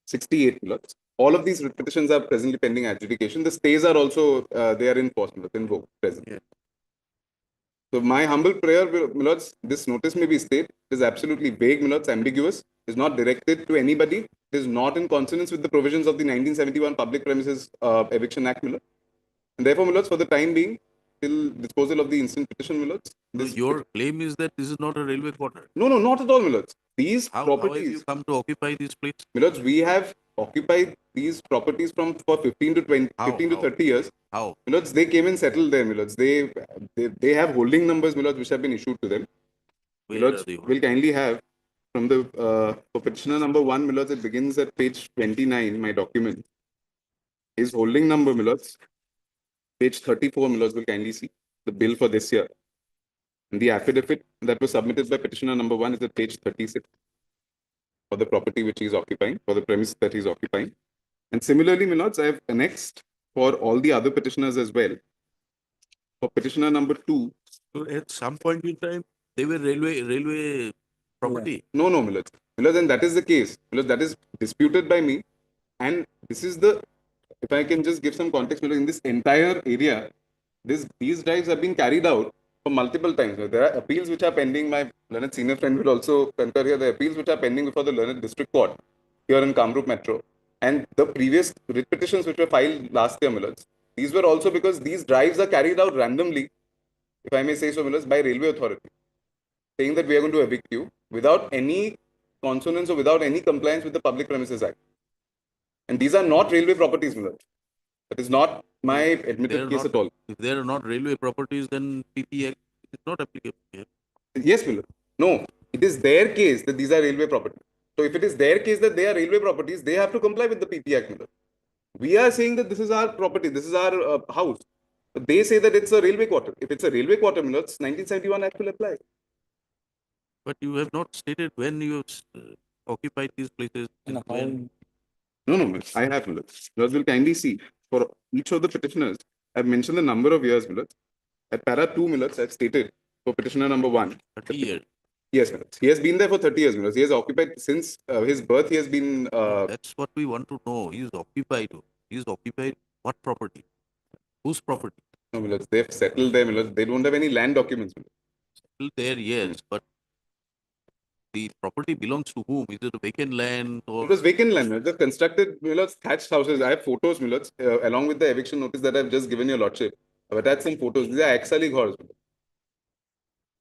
68, Milords. All of these writ petitions are presently pending adjudication. The stays are also, they are in force, Milords, in vogue, present. Yeah. So my humble prayer, Milords, this notice may be stayed. It is absolutely vague, Milords, ambiguous. It is not directed to anybody. It is not in consonance with the provisions of the 1971 Public Premises Eviction Act, Milords. And therefore, Milords, for the time being, till disposal of the instant petition, Milords. Your claim is that this is not a railway quarter. No, not at all, Milords. These How properties. have you come to occupy this place? Milords, we have occupied these properties for 15 to 30 years. How? Milords, they came and settled there, Milords. They have holding numbers, Milords, which have been issued to them. Milords, will kindly have from the for petitioner number 1, Milords, it begins at page 29, my document. His holding number, Milords, page 34, Milords, will kindly see the bill for this year. And the affidavit that was submitted by petitioner number 1 is at page 36 for the property which he is occupying, for the premise that he is occupying. And similarly, Milords, I have annexed for all the other petitioners as well. For petitioner number 2. So at some point in time, they were railway property. No, Milords. Milords, and that is the case. Milords, that is disputed by me. And this is the, if I can just give some context, Milords, in this entire area, these drives have been carried out for multiple times. There are appeals which are pending. My learned senior friend will also concur here. The appeals which are pending before the learned district court here in Kamrup Metro. And the previous writ petitions which were filed last year, Milords, these were also because these drives are carried out randomly, if I may say so, Milords, by railway authority, saying that we are going to evict you without any consonance or without any compliance with the Public Premises Act. And these are not railway properties, Milords. That is not my admitted case at all. If they are not railway properties, then PP Act is not applicable here. Yes, Milords. No, it is their case that these are railway properties. So if it is their case that they are railway properties, they have to comply with the PP Act, Milords. We are saying that this is our property, this is our house. But they say that it's a railway quarter. If it's a railway quarter, Milords, 1971 Act will apply. But you have not stated when you occupied these places. No, Milords, I have, Milords. Milords will kindly see for each of the petitioners. I've mentioned the number of years, Milords. At para 2, Milords, I've stated for petitioner number 1. 30 years. Yes, Milords. He has been there for 30 years, Milords. He has occupied since his birth. He has been. That's what we want to know. He is occupied. He is occupied what property? Whose property? No, Milords. They've settled there, Milords. They don't have any land documents, Milords. Settled there, yes, but the property belongs to whom? Is it a vacant land or? It was vacant land, Milords. They've constructed, Milords, thatched houses. I have photos, Milords, along with the eviction notice that I've just given your lordship. I've attached some photos. These are Axali ghors.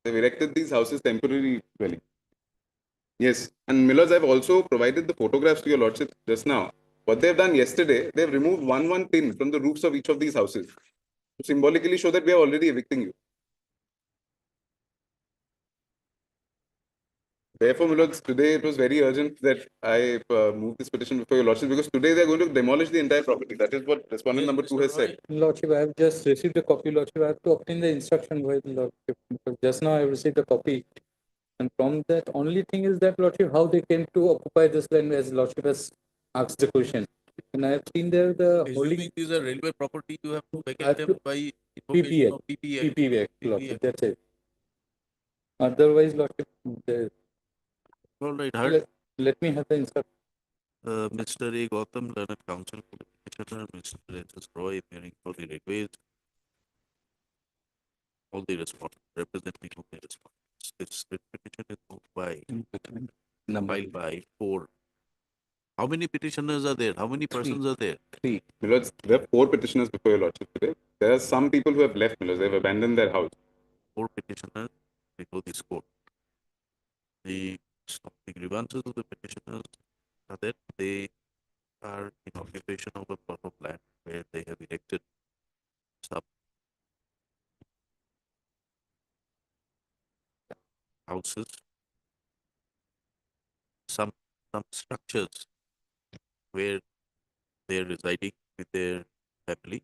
They've erected these houses temporarily dwelling. Yes, and Millers, I've also provided the photographs to your lordship just now. What they've done yesterday, they've removed one pin from the roofs of each of these houses to symbolically show that we are already evicting you. Therefore, Millers, today it was very urgent that I move this petition before your lordship because today they are going to demolish the entire property. That is what respondent number 2 has said. Lordship, I have just received a copy, Lordship. I have to obtain the instruction by the Lordship. Because just now I received a copy. And from that, only thing is that, Lordship, how they came to occupy this land as Lordship has asked the question. And I have seen there the holding. Assuming these are railway property, you have to I vacate have them to by PPA. invocation of PPA. PPA, Lordship, that's it. Otherwise, Lordship, All right, heard. let me have the instruction. Mr. A. Gautam, Learned Counsel for the petitioner, Mr. S. Roy, appearing for the railways. All the respondents, representing all the respondents. This petition is moved by, filed by 4. How many petitioners are there? How many persons are there? 3. Millers, there are 4 petitioners before your lordship today. There are some people who have left, Millers. They've abandoned their house. 4 petitioners before this court. The grievances of the petitioners are that they are in occupation of a plot of land where they have erected some houses, some structures where they are residing with their family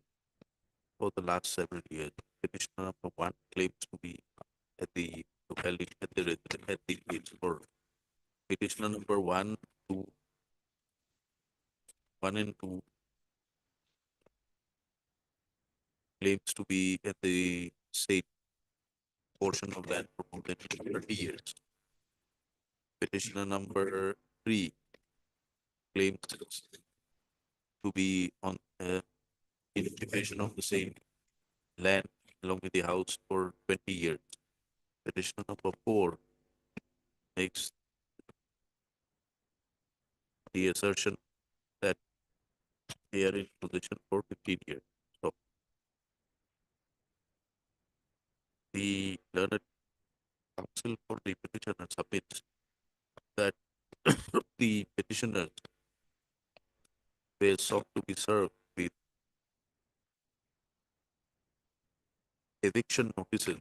for the last several years. Petitioner number 1 claims to be at the locality at the place for petitioner number 1, 2, 1 and 2 claims to be at the same portion of land for more than 30 years. Petitioner number 3 claims to be on in occupation of the same land along with the house for 20 years. Petitioner number 4 makes the assertion that they are in possession for 15 years. So the learned counsel for the petitioner submits that the petitioners were sought to be served with eviction notices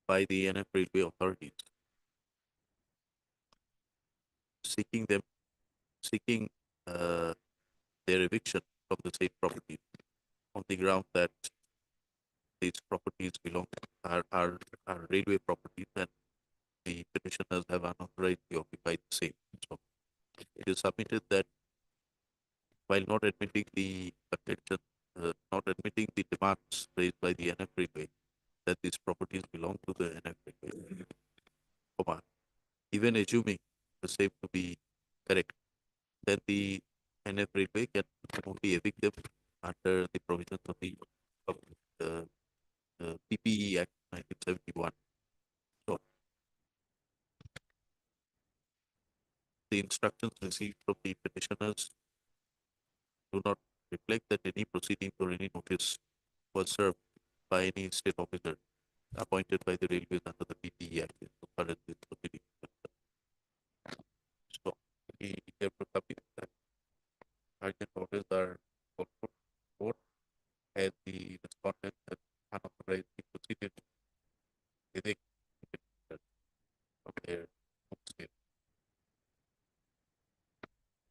by the NF Railway authorities, seeking their eviction from the same property on the ground that these properties are railway properties and the petitioners have unauthorizedly occupied the same. So it is submitted that while not admitting the contention, not admitting the demands raised by the NF Railway that these properties belong to the NF Railway, even assuming the same to be correct, then the NF Railway can only evict them under the provisions of the PPE Act 1971. So the instructions received from the petitioners do not reflect that any proceeding or any notice was served by any state officer appointed by the railways under the PPE Act so far as this proceeding is concerned. So we therefore submit that urgent orders are called for court as the respondent has unauthorizedly proceeded with a of their homestead.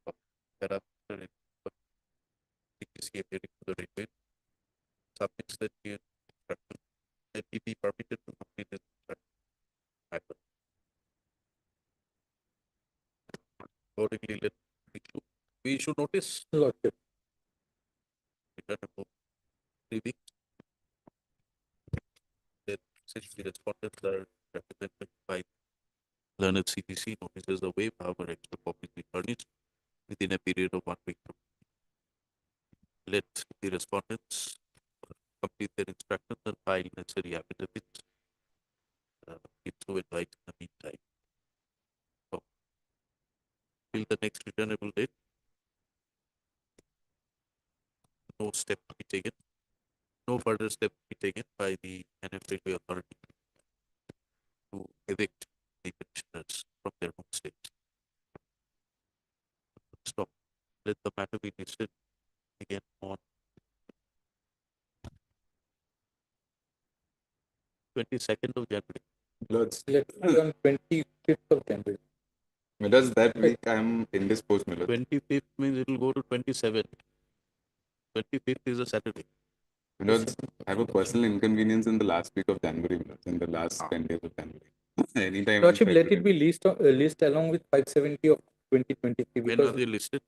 So thereafter, DTC appearing to the railway submits that the instruction that he be permitted to complete his instruction. Accordingly, we issue notice. Lordship. Return about 3 weeks. That since the respondents are represented by learned CTC, notices are waived, however, extra copies be furnished within a period of 1 week. Let the respondents complete their instructions and file necessary affidavits. If so advised in the meantime. So, till the next returnable date, no step to be taken, no further step to be taken by the NF Railway Authority to evict the petitioners from their home state. Stop. Let the matter be listed again on 22nd of January. Milods, On 25th of January. Milods, that week I'm indisposed, Milods. 25th means it will go to 27th. 25th is a Saturday. Milods, I have a personal inconvenience in the last week of January, Milods, in the last 10 days of January. Anytime. in Lordship, let it February. be list along with 570 of 2023 When are because they listed?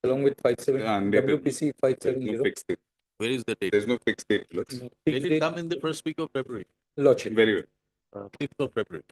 along with 570 Yeah, undated. WPC There's 570. no fixed date. Where is the date? There's no fixed date, Milods. Let it come in the first week of February. Lordship. Very well. 5th of February.